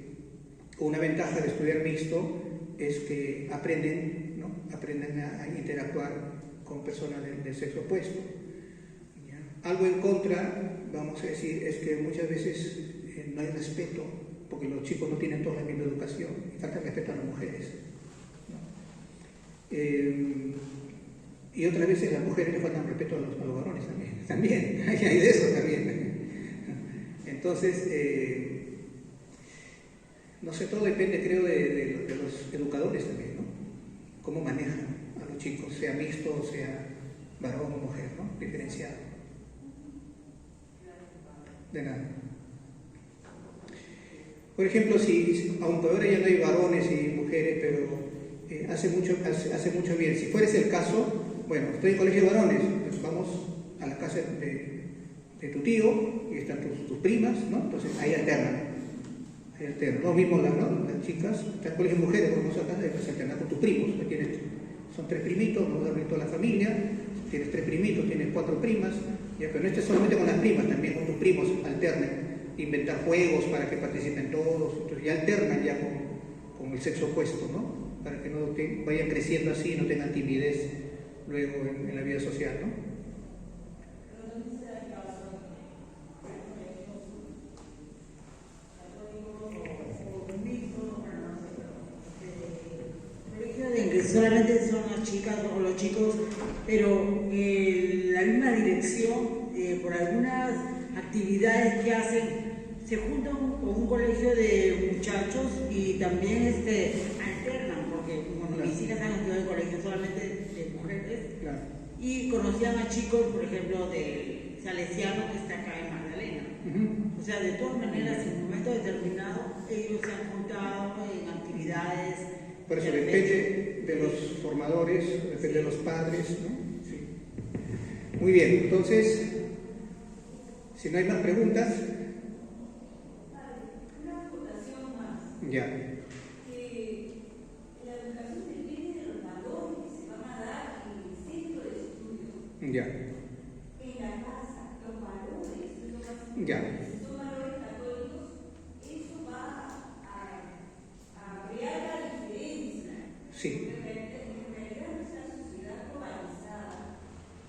Una ventaja de estudiar mixto es que aprenden, ¿no? Aprenden a interactuar con personas del sexo opuesto. ¿Ya? Algo en contra, vamos a decir, es que muchas veces no hay respeto, porque los chicos no tienen toda la misma educación y falta respeto a las mujeres, ¿no? Y otras veces las mujeres le faltan respeto a los varones también hay de eso también. Entonces, no sé, todo depende, creo, de los educadores también, ¿no? Cómo manejan a los chicos, sea mixto, sea varón o mujer, ¿no? Diferenciado. De nada. Por ejemplo, aunque ahora ya no hay varones y mujeres, pero hace mucho bien. Si fuera ese el caso, bueno, estoy en colegio de varones, pues vamos a la casa de tu tío, y están tus primas, ¿no? Entonces ahí alternan. Lo mismo las chicas, están en colegio de mujeres, como nosotros, pues alternan con tus primos. Son 3 primitos, nos da toda la familia, tienes 3 primitos, tienes 4 primas, ya, pero no estés solamente con las primas, también con tus primos alternan, inventar juegos para que participen todos, entonces ya alternan ya con el sexo opuesto, ¿no? Para que no vayan creciendo así y no tengan timidez luego en la vida social, ¿no? Solamente son las chicas o los chicos, pero la misma dirección, por algunas actividades que hacen, se juntan con un colegio de muchachos y también alternan, porque bueno, mis hijas han estudiado en colegio solamente de mujeres, claro. Y conocían a chicos, por ejemplo, del Salesiano que está acá en Magdalena. O sea, de todas maneras, en un momento determinado, ellos se han juntado en actividades. Por eso depende de los formadores, depende de los padres, ¿no? Sí. Muy bien, entonces, si no hay más preguntas. Una acotación más. Ya. Que la educación depende de los valores que se van a dar en el centro de estudio. Ya. En la casa, los valores, es lo más importante. Ya. Si son valores católicos, eso va a crear la diferencia. Sí. En realidad nuestra sociedad globalizada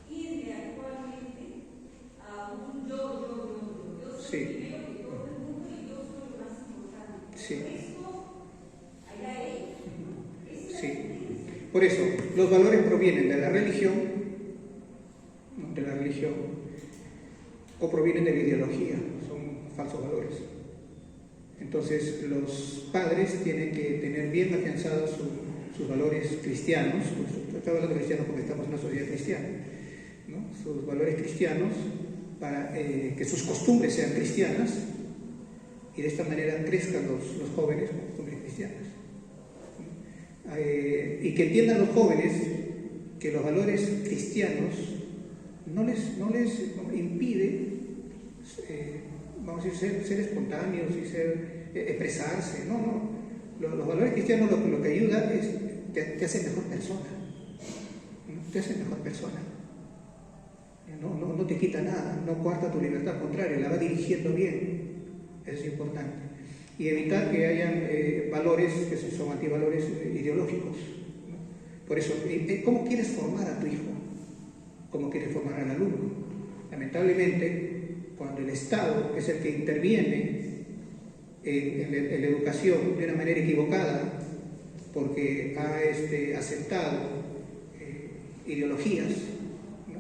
tiende actualmente a un yo. Yo soy primero que todo el mundo y yo soy lo más importante. Sí. Por eso, allá ellos. Sí. Por eso, los valores provienen de la religión, o provienen de la ideología, son falsos valores. Entonces, los padres tienen que tener bien afianzados sus valores cristianos. Estoy hablando de cristianos porque estamos en una sociedad cristiana, ¿no? Sus valores cristianos, para que sus costumbres sean cristianas, y de esta manera crezcan los jóvenes con costumbres cristianas. Y que entiendan los jóvenes que los valores cristianos no les impide, vamos a decir, ser espontáneos y expresarse. No. Los valores cristianos lo que ayuda es te hacen mejor persona, ¿no? Te hacen mejor persona. No te quita nada, no coarta tu libertad, al contrario, la va dirigiendo bien. Eso es importante. Y evitar que hayan valores que son antivalores ideológicos, ¿no? Por eso, ¿cómo quieres formar a tu hijo? ¿Cómo quieres formar al alumno? Lamentablemente, cuando el Estado es el que interviene en la educación de una manera equivocada, porque ha aceptado ideologías, ¿no?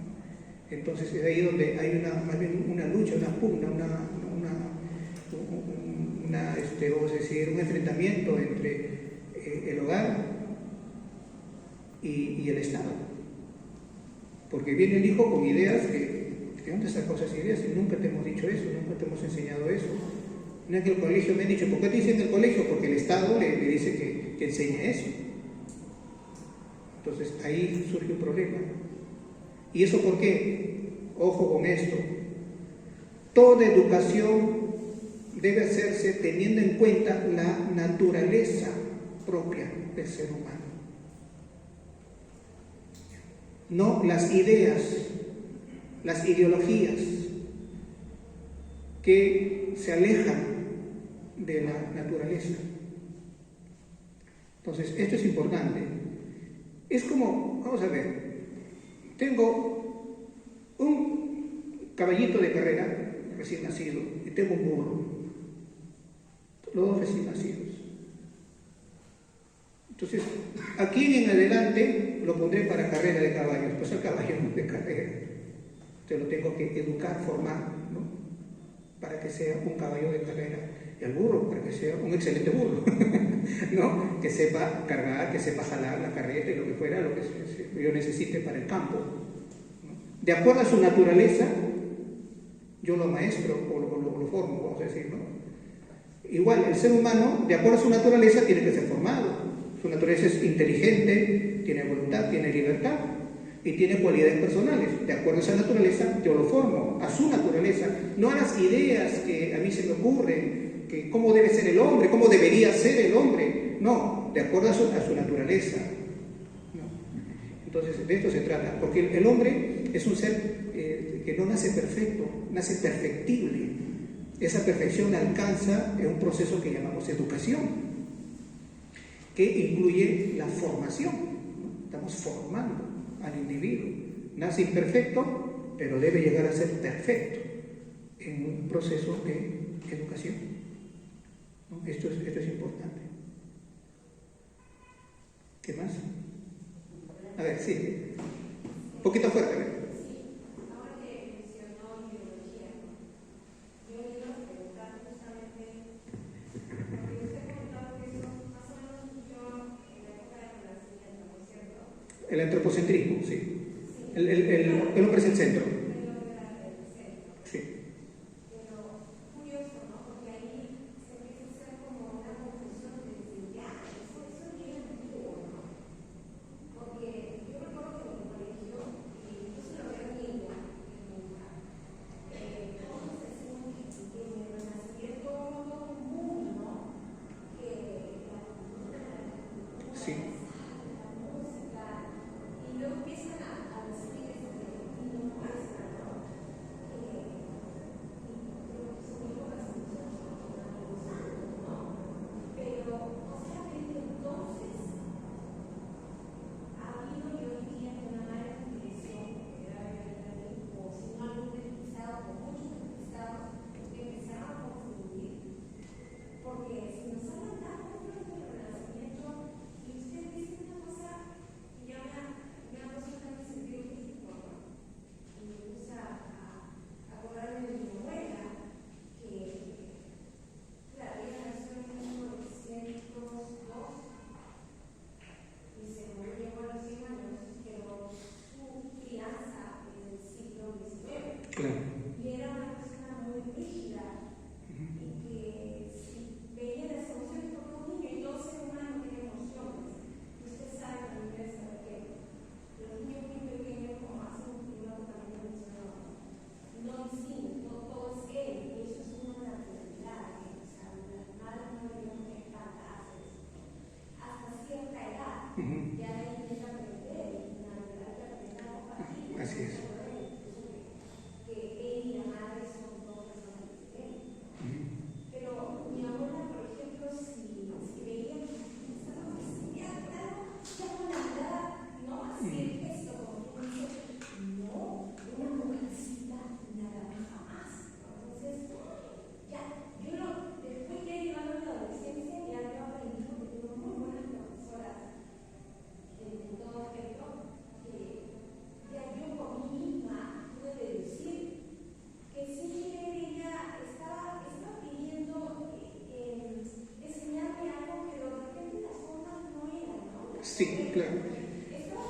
Entonces es ahí donde hay más bien una lucha, una pugna, vamos a decir, un enfrentamiento entre el hogar y el Estado. Porque viene el hijo con ideas ¿de dónde sacó esas ideas? Y nunca te hemos dicho eso, nunca te hemos enseñado eso. No es que el colegio me ha dicho, ¿por qué te dicen el colegio? Porque el Estado le dice que enseñe eso. Entonces ahí surge un problema. ¿Y eso por qué? Ojo con esto. Toda educación debe hacerse teniendo en cuenta la naturaleza propia del ser humano. No las ideas, las ideologías que se alejan de la naturaleza. Entonces, esto es importante. Es como, vamos a ver, tengo un caballito de carrera recién nacido y tengo un burro, los dos recién nacidos. Entonces, aquí en adelante lo pondré para carrera de caballos, pues el caballo no es de carrera. Entonces lo tengo que educar, formar, ¿no? Para que sea un caballo de carrera. Y al burro, para que sea un excelente burro, ¿no? Que sepa cargar, que sepa jalar la carreta y lo que fuera, lo que yo necesite para el campo, ¿no? De acuerdo a su naturaleza, yo lo maestro o lo formo, vamos a decir, ¿no? Igual, el ser humano, de acuerdo a su naturaleza, tiene que ser formado. Su naturaleza es inteligente, tiene voluntad, tiene libertad y tiene cualidades personales. De acuerdo a esa naturaleza, yo lo formo, a su naturaleza, no a las ideas que a mí se me ocurren, que cómo debe ser el hombre, cómo debería ser el hombre. No, de acuerdo a su naturaleza. No. Entonces, de esto se trata, porque el hombre es un ser que no nace perfecto, nace perfectible. Esa perfección alcanza en un proceso que llamamos educación, que incluye la formación, ¿no? Estamos formando al individuo. Nace imperfecto, pero debe llegar a ser perfecto en un proceso de educación, ¿no? Esto es importante. ¿Qué más? A ver, sí. Un poquito fuerte, a ver. El antropocentrismo, sí. El hombre es el centro. Sí. Pero curioso, ¿no? Porque ahí se empieza a hacer como una confusión de decir, ya, eso viene antiguo, ¿no? Porque yo recuerdo que en el colegio, y yo se lo veo niña, todos decimos que en el Renacimiento todo un mundo, ¿no? Que la cultura, Sí. y luego empiezan a decir y lo muestran, ¿no? Creo que son épocas en las que los años, ¿no? Pero, o sea, desde entonces ha habido, yo diría, una mala comprensión, que era o si no algún despistado, o muchos despistados, que empezaron a confundir, porque si nos hablan tanto del Renacimiento, y usted dice una cosa, y ya me ha puesto en el sentido crítico, ¿no? Y me puse a acordarme de mi abuela, que, claro, ella nació en 1902 y se murió a los 100 años, pero su crianza es del siglo XIX. Claro. Y era una persona muy rígida y que si veía las emociones, porque un niño y todo ser humano tiene emociones. Y usted sabe también debe saber que los niños muy pequeños, como hace un privado también mencionó, no distinguen, todo es él, y eso es una naturalidad. O sea, las madres no deberían que espantarse. Hasta cierta edad, ya ahí empieza a aprender, y la verdad que aprender a compartir. Así es. Que él y la madre son dos personas diferentes. Pero mi abuela, por ejemplo, si veía que estaba ya claro, ya con la edad, no hacer esto, como tú dices, no, una mujercita, nada jamás. Entonces, ya, después ya llegando a la adolescencia, ya yo aprendí porque tengo muy buenas profesoras en todo aspecto, que ya yo por mí misma pude deducir que sí ella estaba pidiendo enseñarme algo, pero de repente las formas no eran, ¿no? Sí, claro. Estaba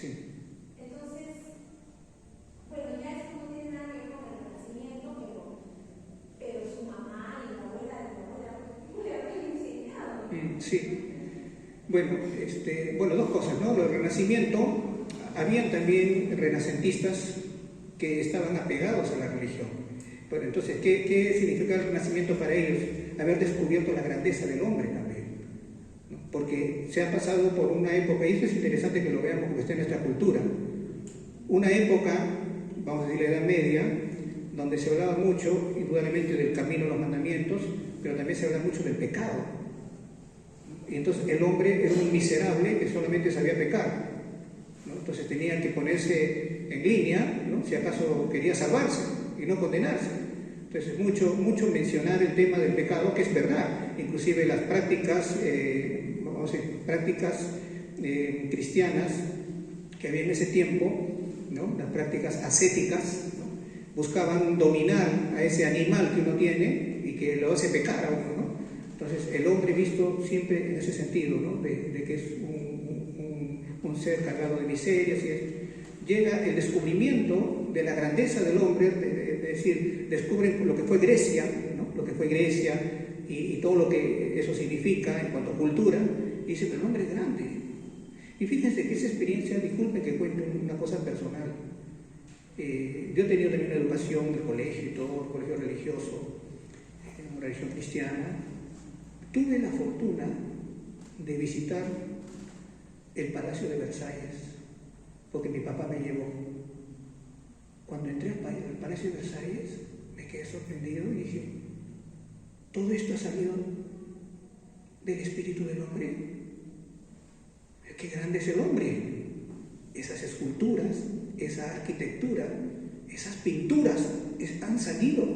Sí. Entonces, bueno, ya esto no tiene nada que ver con el renacimiento, pero su mamá y la abuela de mi abuela, ¿cómo le habrían enseñado? Sí. Bueno, bueno, dos cosas, ¿no? Lo del Renacimiento, habían también renacentistas que estaban apegados a la religión. Bueno, entonces, ¿qué significa el Renacimiento para ellos? Haber descubierto la grandeza del hombre también, ¿no? Porque se ha pasado por una época, y esto es interesante que lo veamos porque está en nuestra cultura, una época, vamos a decir la Edad Media, donde se hablaba mucho, indudablemente, del camino a los mandamientos, pero también se habla mucho del pecado. Y entonces el hombre era un miserable que solamente sabía pecar, ¿no? Entonces tenía que ponerse en línea, ¿no? Si acaso quería salvarse y no condenarse. Entonces mucho mencionar el tema del pecado, que es verdad. Inclusive las prácticas, vamos a decir, prácticas cristianas que había en ese tiempo, ¿no? Las prácticas ascéticas, ¿no? Buscaban dominar a ese animal que uno tiene y que lo hace pecar a uno, ¿no? Entonces, el hombre visto siempre en ese sentido, ¿no? de que es un ser cargado de miserias, llega el descubrimiento de la grandeza del hombre, es decir, descubren lo que fue Grecia, ¿no? Lo que fue Grecia y todo lo que eso significa en cuanto a cultura, y dice, pero el hombre es grande. Y fíjense que esa experiencia, disculpen que cuente una cosa personal, yo he tenido también una educación de colegio y todo, colegio religioso, una religión cristiana. Tuve la fortuna de visitar el Palacio de Versalles, porque mi papá me llevó. Cuando entré al Palacio de Versalles, me quedé sorprendido y dije, ¿todo esto ha salido del espíritu del hombre? ¡Qué grande es el hombre! Esas esculturas, esa arquitectura, esas pinturas han salido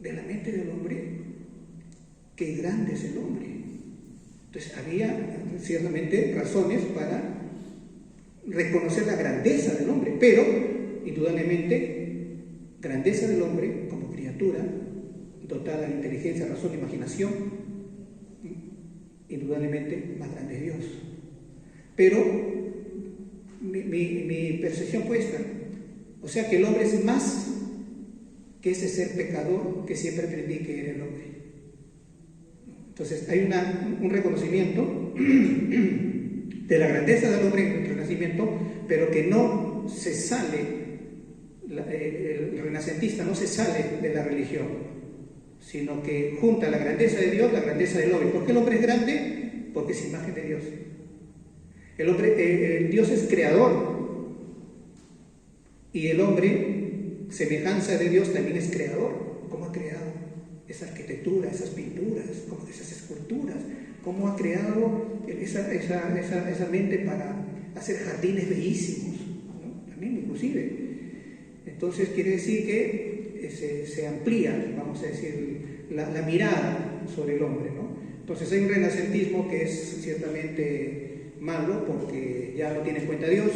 de la mente del hombre. ¡Qué grande es el hombre! Entonces había ciertamente razones para reconocer la grandeza del hombre, pero indudablemente grandeza del hombre como criatura dotada de inteligencia, razón e imaginación, indudablemente más grande es Dios. Pero mi percepción fue esta, o sea que el hombre es más que ese ser pecador que siempre aprendí que era el hombre. Entonces hay un reconocimiento de la grandeza del hombre en el Renacimiento, pero que no se sale, el renacentista no se sale de la religión, sino que junta la grandeza de Dios, la grandeza del hombre. ¿Por qué el hombre es grande? Porque es imagen de Dios. El Dios es creador y el hombre, semejanza de Dios, también es creador. ¿Cómo ha creado esa arquitectura, esas pinturas, esas esculturas? ¿Cómo ha creado esa mente para hacer jardines bellísimos, ¿no? También inclusive. Entonces quiere decir que se amplía, vamos a decir, la mirada sobre el hombre, ¿no? Entonces hay un renacentismo que es ciertamente malo porque ya no tiene en cuenta a Dios,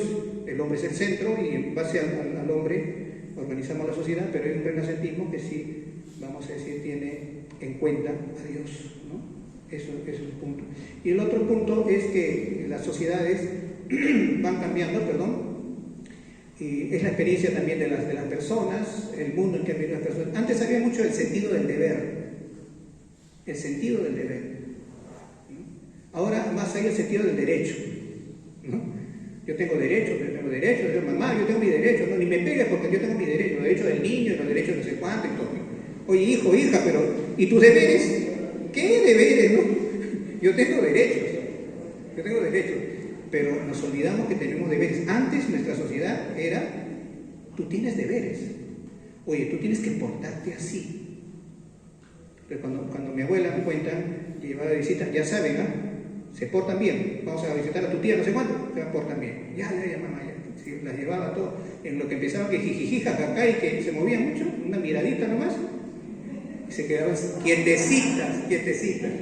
el hombre es el centro y en base al hombre organizamos la sociedad, pero hay un renacentismo que sí, vamos a decir, tiene en cuenta a Dios, ¿no? Eso es un punto. Y el otro punto es que las sociedades van cambiando, y es la experiencia también de las personas, el mundo en que viven las personas. Antes había mucho el sentido del deber, ¿no? Ahora más hay el sentido del derecho, ¿no? Yo tengo derechos, yo mamá, yo tengo mi derecho, no, ni me pegues porque yo tengo mi derecho, los derechos del niño, los derechos de no sé cuánto y todo. Oye, hijo, hija, pero ¿y tus deberes? ¿Qué deberes, no? Yo tengo derechos, pero nos olvidamos que tenemos deberes. Antes nuestra sociedad era, tú tienes deberes, oye, tú tienes que portarte así. Pero cuando mi abuela me cuenta que llevaba de visita, ya saben, ¿no? Se portan bien, vamos a visitar a tu tía, no sé cuánto, se portan bien. Ya, mamá, ya. Sí, las llevaba todo. En lo que empezaba que jijiji, jajaja y que se movía mucho, una miradita nomás, y se quedaban quietecitas, ¿no? Quietecitas.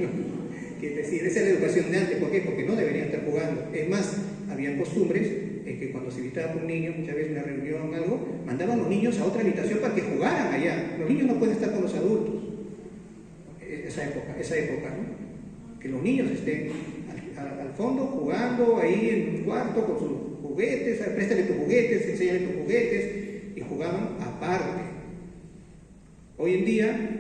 Esa es la educación de antes. ¿Por qué? Porque no deberían estar jugando. Es más, había costumbres en que cuando se visitaba con un niño, muchas veces una reunión o algo, mandaban a los niños a otra habitación para que jugaran allá. Los niños no pueden estar con los adultos. Esa época, ¿no? Que los niños estén al fondo, jugando ahí en un cuarto con sus juguetes, préstale tus juguetes, enséñale tus juguetes, y jugaban aparte. Hoy en día,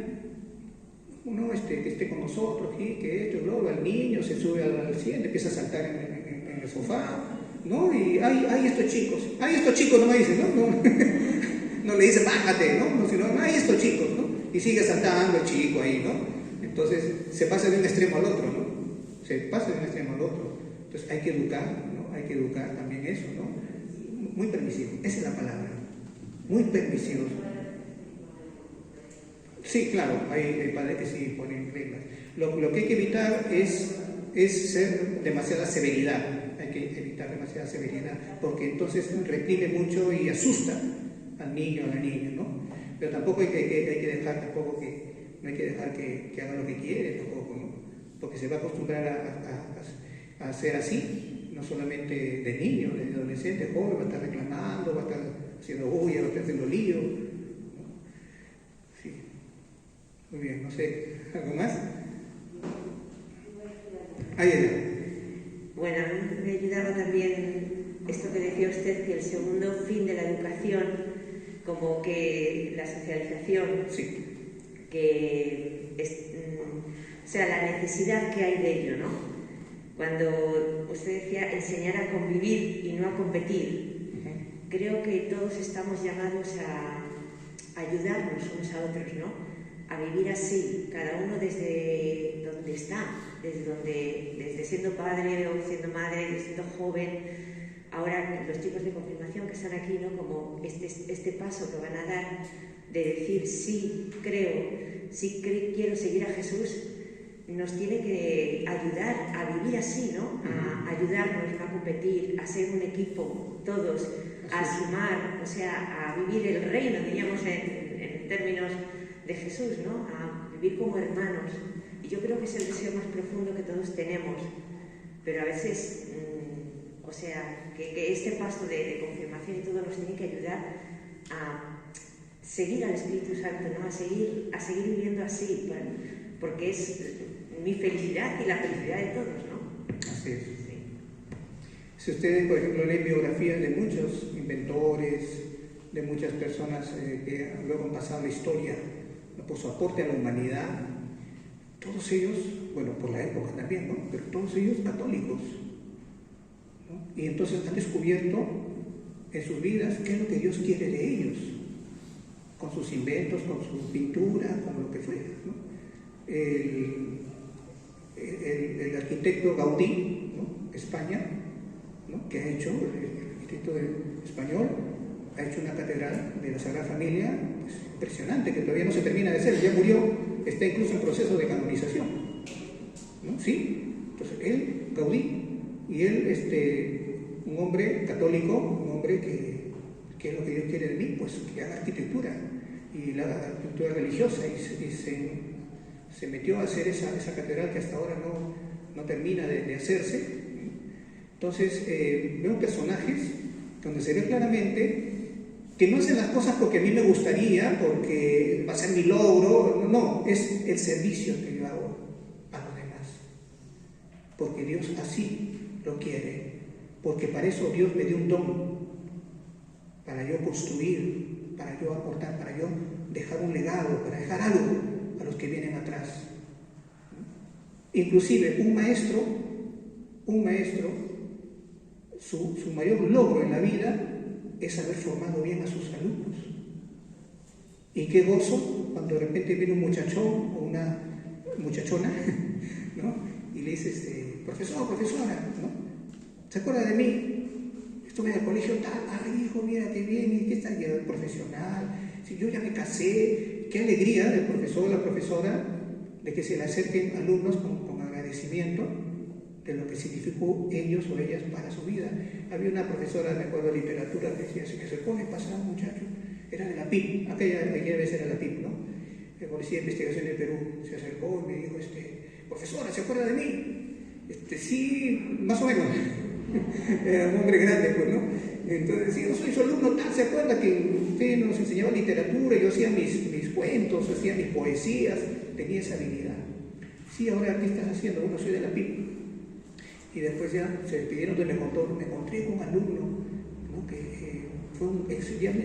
uno que esté con nosotros, que esto, luego el niño se sube al asiento, empieza a saltar en el sofá, ¿no? Y hay estos chicos, no me dicen, ¿no? No le dice bájate, ¿no? Sino, hay estos chicos, ¿no? Y sigue saltando el chico ahí, ¿no? Entonces se pasa de un extremo al otro, ¿no? Se pasa de un extremo al otro. Entonces hay que educar, ¿no? Hay que educar también eso, ¿no? Muy permisivo, esa es la palabra, muy permisivo. Sí, claro, hay padres que sí ponen reglas. Lo que hay que evitar es ser demasiada severidad. Hay que evitar demasiada severidad, porque entonces reprime mucho y asusta al niño o a la niña, ¿no? Pero tampoco hay que dejar no hay que dejar que haga lo que quiere tampoco, ¿no? Porque se va a acostumbrar a ser así, no solamente de niño, de adolescente, joven, va a estar reclamando, va a estar haciendo bulla, va a estar haciendo lío, ¿no? Sí. Muy bien, no sé, ¿algo más? Bueno, a mí me ayudaba también esto que decía usted, que el segundo fin de la educación, como que la socialización, sí, que o sea, la necesidad que hay de ello, ¿no? Cuando usted decía enseñar a convivir y no a competir, creo que todos estamos llamados a ayudarnos unos a otros, ¿no? A vivir así, cada uno desde donde está, desde siendo padre o siendo madre, siendo joven. Ahora los chicos de confirmación que están aquí, ¿no? Como este paso que van a dar de decir sí creo, quiero seguir a Jesús, nos tiene que ayudar a vivir así, ¿no? A ayudarnos, no a competir, a ser un equipo, todos, a sumar, o sea, a vivir el reino, diríamos en términos de Jesús, ¿no? A vivir como hermanos. Y yo creo que es el deseo más profundo que todos tenemos, pero a veces, o sea, que este paso de confirmación y todo nos tiene que ayudar a seguir al Espíritu Santo, ¿no? A seguir viviendo así, porque es mi felicidad y la felicidad de todos, ¿no? Así es. Sí. Si ustedes, por ejemplo, leen biografías de muchos inventores, de muchas personas que luego han pasado la historia por su aporte a la humanidad, todos ellos, bueno, por la época también, ¿no? Pero todos ellos católicos, ¿no? Y entonces han descubierto en sus vidas qué es lo que Dios quiere de ellos, con sus inventos, con su pintura, con lo que fuera, ¿no? El arquitecto Gaudí, ¿no? España, ¿no? Que ha hecho, el arquitecto español, ha hecho una catedral de la Sagrada Familia, pues, impresionante, que todavía no se termina de hacer, ya murió, está incluso en proceso de canonización, ¿no? Sí, entonces él, Gaudí, y él, un hombre católico, un hombre que es lo que Dios quiere de mí, pues que haga arquitectura, y la arquitectura religiosa, y se metió a hacer esa catedral que hasta ahora no termina de hacerse. Entonces veo personajes donde se ve claramente que no hacen las cosas porque a mí me gustaría, porque va a ser mi logro, no, es el servicio que yo hago a los demás, porque Dios así lo quiere, porque para eso Dios me dio un don, para yo construir, para yo aportar, para yo dejar un legado, para dejar algo a los que vienen atrás. Inclusive un maestro, su mayor logro en la vida es haber formado bien a sus alumnos. Y qué gozo cuando de repente viene un muchachón o una muchachona, ¿no? Y le dice, profesor, profesora, ¿no? ¿Se acuerda de mí? Estuve en el colegio tal, ay hijo, mira qué bien, y qué está ya profesional, si yo ya me casé, qué alegría del profesor o la profesora de que se le acerquen alumnos con agradecimiento de lo que significó ellos o ellas para su vida. Había una profesora, me acuerdo, de literatura que decía, se me acercó, me pasaba un muchacho, era de la PIP, aquella vez era la PIP, ¿no? La Policía de Investigación de Perú, se acercó y me dijo, profesora, ¿se acuerda de mí? Sí, más o menos. Era un hombre grande, pues, ¿no? Entonces, si yo soy su alumno tal, ¿se acuerda que usted nos enseñaba literatura? Yo hacía mis cuentos, hacía mis poesías, tenía esa habilidad. Sí, ahora, ¿qué estás haciendo? Bueno, soy de la PIP. Y después ya se despidieron, entonces me encontré con un alumno, ¿no? Que fue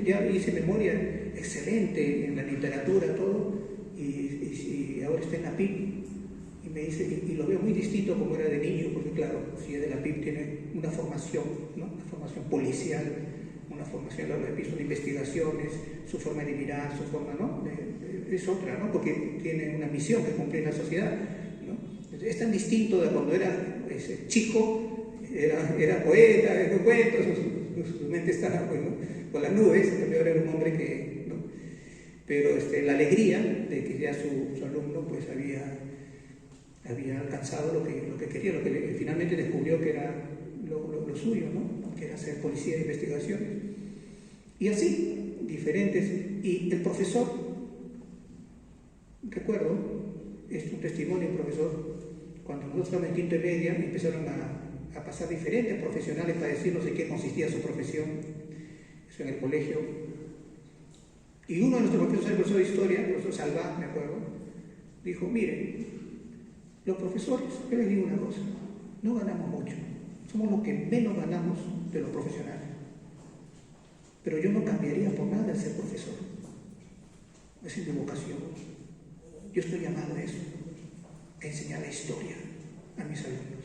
ya hice memoria excelente en la literatura, todo, y ahora está en la PIB. Y me dice, y lo veo muy distinto como era de niño, porque claro, si es de la PIB tiene una formación, ¿no? Una formación policial, una formación a lo de piso de investigaciones, su forma de mirar, su forma, ¿no? Es otra, ¿no? Porque tiene una misión que cumplir en la sociedad, ¿no? Es tan distinto de cuando era chico, era poeta, de cuentos, su mente estaba pues, ¿no? Con las nubes, también ahora era un hombre que, ¿no? Pero la alegría de que ya su alumno pues había alcanzado lo que quería, lo que finalmente descubrió que era lo suyo, ¿no? Que era ser policía de investigación. Y así, diferentes. Y el profesor, recuerdo, es un testimonio, profesor, cuando nosotros estábamos en quinto y media, empezaron a pasar diferentes profesionales para decirnos de qué consistía su profesión, eso en el colegio. Y uno de nuestros profesores, el profesor de historia, el profesor Salvá, me acuerdo, dijo, miren, los profesores, yo les digo una cosa, no ganamos mucho, somos los que menos ganamos de los profesionales. Pero yo no cambiaría por nada el ser profesor. Es mi vocación. Yo estoy llamado a eso, a enseñar la historia a mis alumnos.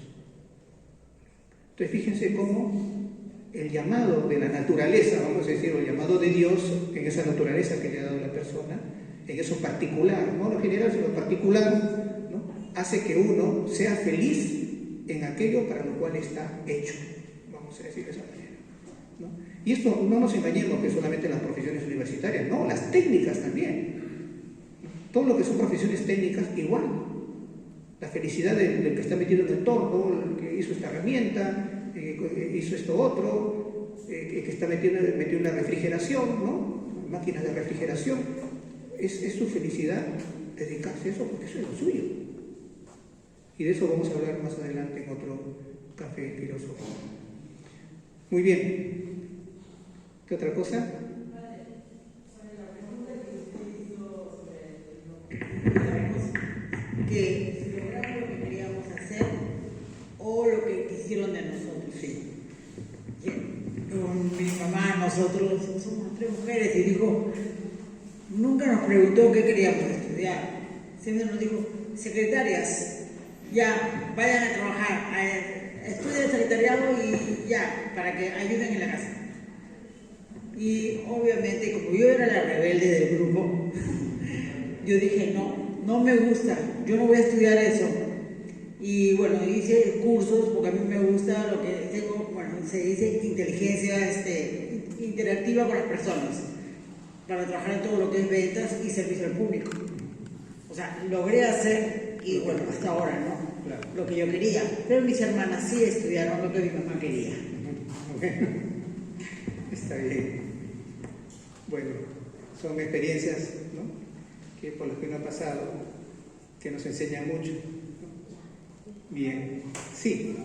Entonces fíjense cómo el llamado de la naturaleza, vamos a decir, o el llamado de Dios en esa naturaleza que le ha dado la persona, en eso particular, no lo general, sino lo particular, ¿no? Hace que uno sea feliz en aquello para lo cual está hecho, vamos a decir de esa manera, ¿no? Y esto no nos engañemos que solamente las profesiones universitarias, no, las técnicas también. Todo lo que son profesiones técnicas, igual. La felicidad del que está metido en el torno, el que hizo esta herramienta, hizo esto otro, que está metido en la refrigeración, ¿no? Máquinas de refrigeración. Es su felicidad dedicarse a eso porque eso es lo suyo. Y de eso vamos a hablar más adelante en otro café filosófico. Muy bien. ¿Qué otra cosa? Que si logramos lo que queríamos hacer o lo que quisieron de nosotros. Sí. Con mi mamá, nosotros somos 3 mujeres y dijo, nunca nos preguntó qué queríamos estudiar. Siempre nos dijo, secretarias, ya, vayan a trabajar, estudien secretariado y ya, para que ayuden en la casa. Y obviamente, como yo era la rebelde del grupo, yo dije, no me gusta, yo no voy a estudiar eso. Y bueno, hice cursos porque a mí me gusta lo que tengo, bueno, se dice inteligencia interactiva con las personas, para trabajar en todo lo que es ventas y servicio al público. O sea, logré hacer, y bueno, hasta ahora, ¿no? Claro. Lo que yo quería. Pero mis hermanas sí estudiaron lo que mi mamá quería. Bueno, está bien. Bueno, son experiencias, ¿no? Que por las que uno ha pasado, que nos enseñan mucho. Bien, sí.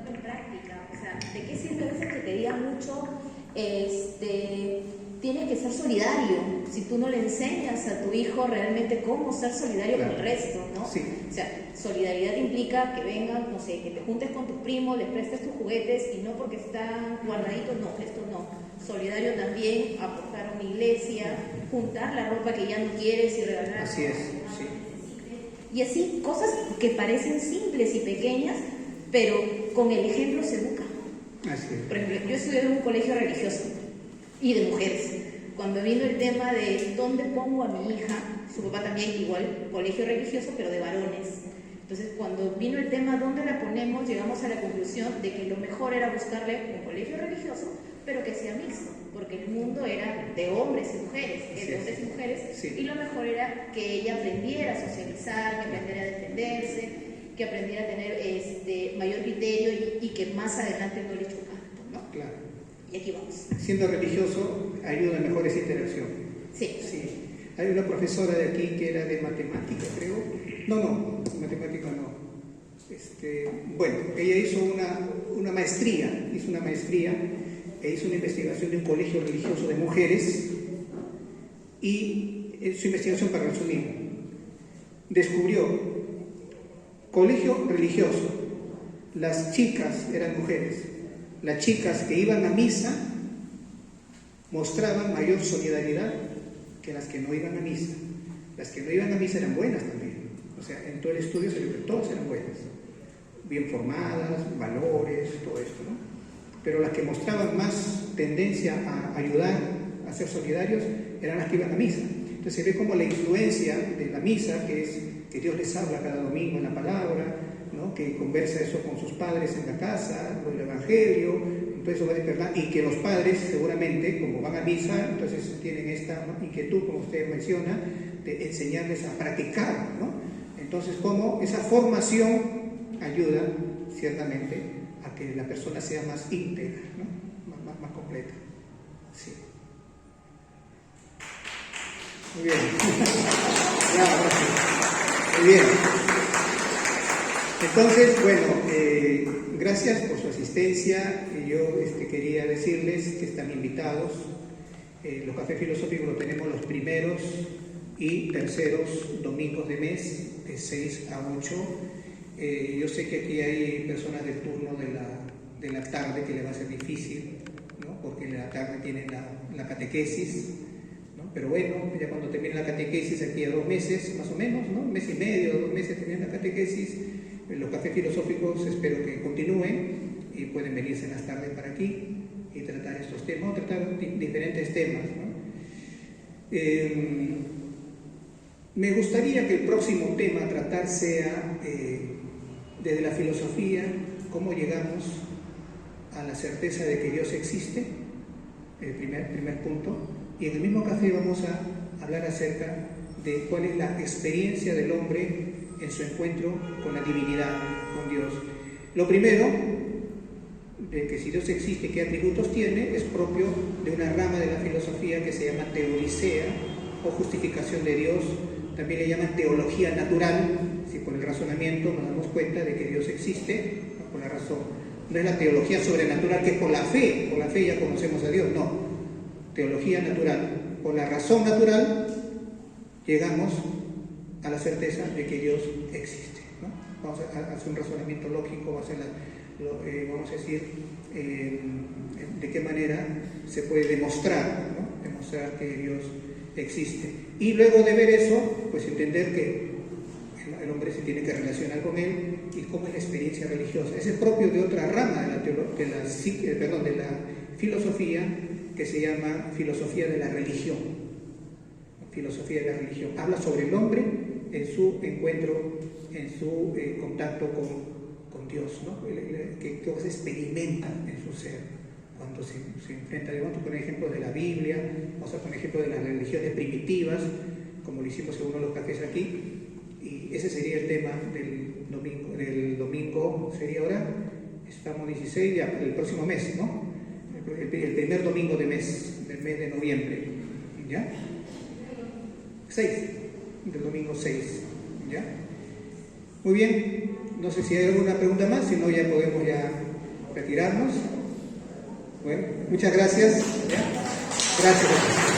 En práctica, o sea, ¿de qué sirve a veces que te diga mucho? Tiene que ser solidario. Si tú no le enseñas a tu hijo realmente cómo ser solidario con el resto, ¿no? Sí. O sea, solidaridad implica que vengan, no sé, que te juntes con tus primos, les prestes tus juguetes y no porque están guardaditos, no, esto no. Solidario también, aportar a una iglesia, juntar la ropa que ya no quieres y regalar. Así es, sí. Y así, cosas que parecen simples y pequeñas, pero con el ejemplo se educa. Así es. Por ejemplo, yo estudié en un colegio religioso y de mujeres. Cuando vino el tema de dónde pongo a mi hija, su papá también igual, colegio religioso, pero de varones. Entonces, cuando vino el tema dónde la ponemos, llegamos a la conclusión de que lo mejor era buscarle un colegio religioso, pero que sea mixto, porque el mundo era de hombres y mujeres, de hombres y mujeres, Sí. y lo mejor era que ella aprendiera a socializar, que aprendiera a defenderse, que aprendiera a tener mayor criterio y que más adelante no le chocara, ¿no? Claro. Y aquí vamos. Siendo religioso ayuda a mejor esa interacción. Sí. Sí. Hay una profesora de aquí que era de matemática, creo. No, matemática no. Bueno, ella hizo una maestría, e hizo una investigación de un colegio religioso de mujeres y su investigación, para resumir, descubrió colegio religioso, las chicas eran mujeres, las chicas que iban a misa mostraban mayor solidaridad que las que no iban a misa. Las que no iban a misa eran buenas también, o sea, en todo el estudio se vio que todas eran buenas, bien formadas, valores, todo esto, ¿no? Pero las que mostraban más tendencia a ayudar, a ser solidarios, eran las que iban a misa. Entonces se ve como la influencia de la misa, que es que Dios les habla cada domingo en la palabra, ¿no? Que conversa eso con sus padres en la casa, con el Evangelio, entonces eso va a despertar, y que los padres seguramente, como van a misa, entonces tienen esta inquietud, como usted menciona, de enseñarles a practicar, ¿no? Entonces, como esa formación ayuda ciertamente a que la persona sea más íntegra, ¿no? más completa. Sí. Muy bien. Muy bien. Entonces, bueno, gracias por su asistencia. Yo quería decirles que están invitados. Los cafés filosóficos los tenemos los primeros y terceros domingos de mes, de 6 a 8. Yo sé que aquí hay personas del turno de la tarde que le va a ser difícil, ¿no? Porque en la tarde tienen la catequesis, ¿no? Pero bueno, ya cuando termine la catequesis, aquí a 2 meses más o menos, ¿no? 1 mes y medio, 2 meses terminan la catequesis. Los cafés filosóficos espero que continúen y pueden venirse en las tardes para aquí y tratar estos temas, o tratar diferentes temas, ¿no? Me gustaría que el próximo tema a tratar sea desde la filosofía, cómo llegamos a la certeza de que Dios existe, el primer punto, y en el mismo café vamos a hablar acerca de cuál es la experiencia del hombre en su encuentro con la divinidad, con Dios. Lo primero, de que si Dios existe, qué atributos tiene, es propio de una rama de la filosofía que se llama teodicea o justificación de Dios. También le llaman teología natural, si por el razonamiento nos damos cuenta de que Dios existe, no por la razón. No es la teología sobrenatural que es por la fe ya conocemos a Dios, no. Teología natural, por la razón natural llegamos a la certeza de que Dios existe, ¿no? Vamos a hacer un razonamiento lógico, vamos a decir de qué manera se puede demostrar, ¿no? Demostrar que Dios existe. Y luego de ver eso, pues entender que el hombre se tiene que relacionar con él y cómo es la experiencia religiosa. Ese es propio de otra rama de la filosofía que se llama filosofía de la religión. Filosofía de la religión. Habla sobre el hombre en su encuentro, en su contacto con Dios, ¿no? Que se experimenta en su ser cuando se enfrenta. Vamos a poner ejemplos de la Biblia, vamos a poner ejemplos de las religiones primitivas, como lo hicimos en uno de los cafés aquí, y ese sería el tema del domingo sería ahora, estamos 16, ya el próximo mes, ¿no? El primer domingo del mes de noviembre, ¿ya? 6, del domingo 6, ¿ya? Muy bien, no sé si hay alguna pregunta más, si no ya podemos ya retirarnos. Bueno, muchas gracias. ¿Ya? Gracias.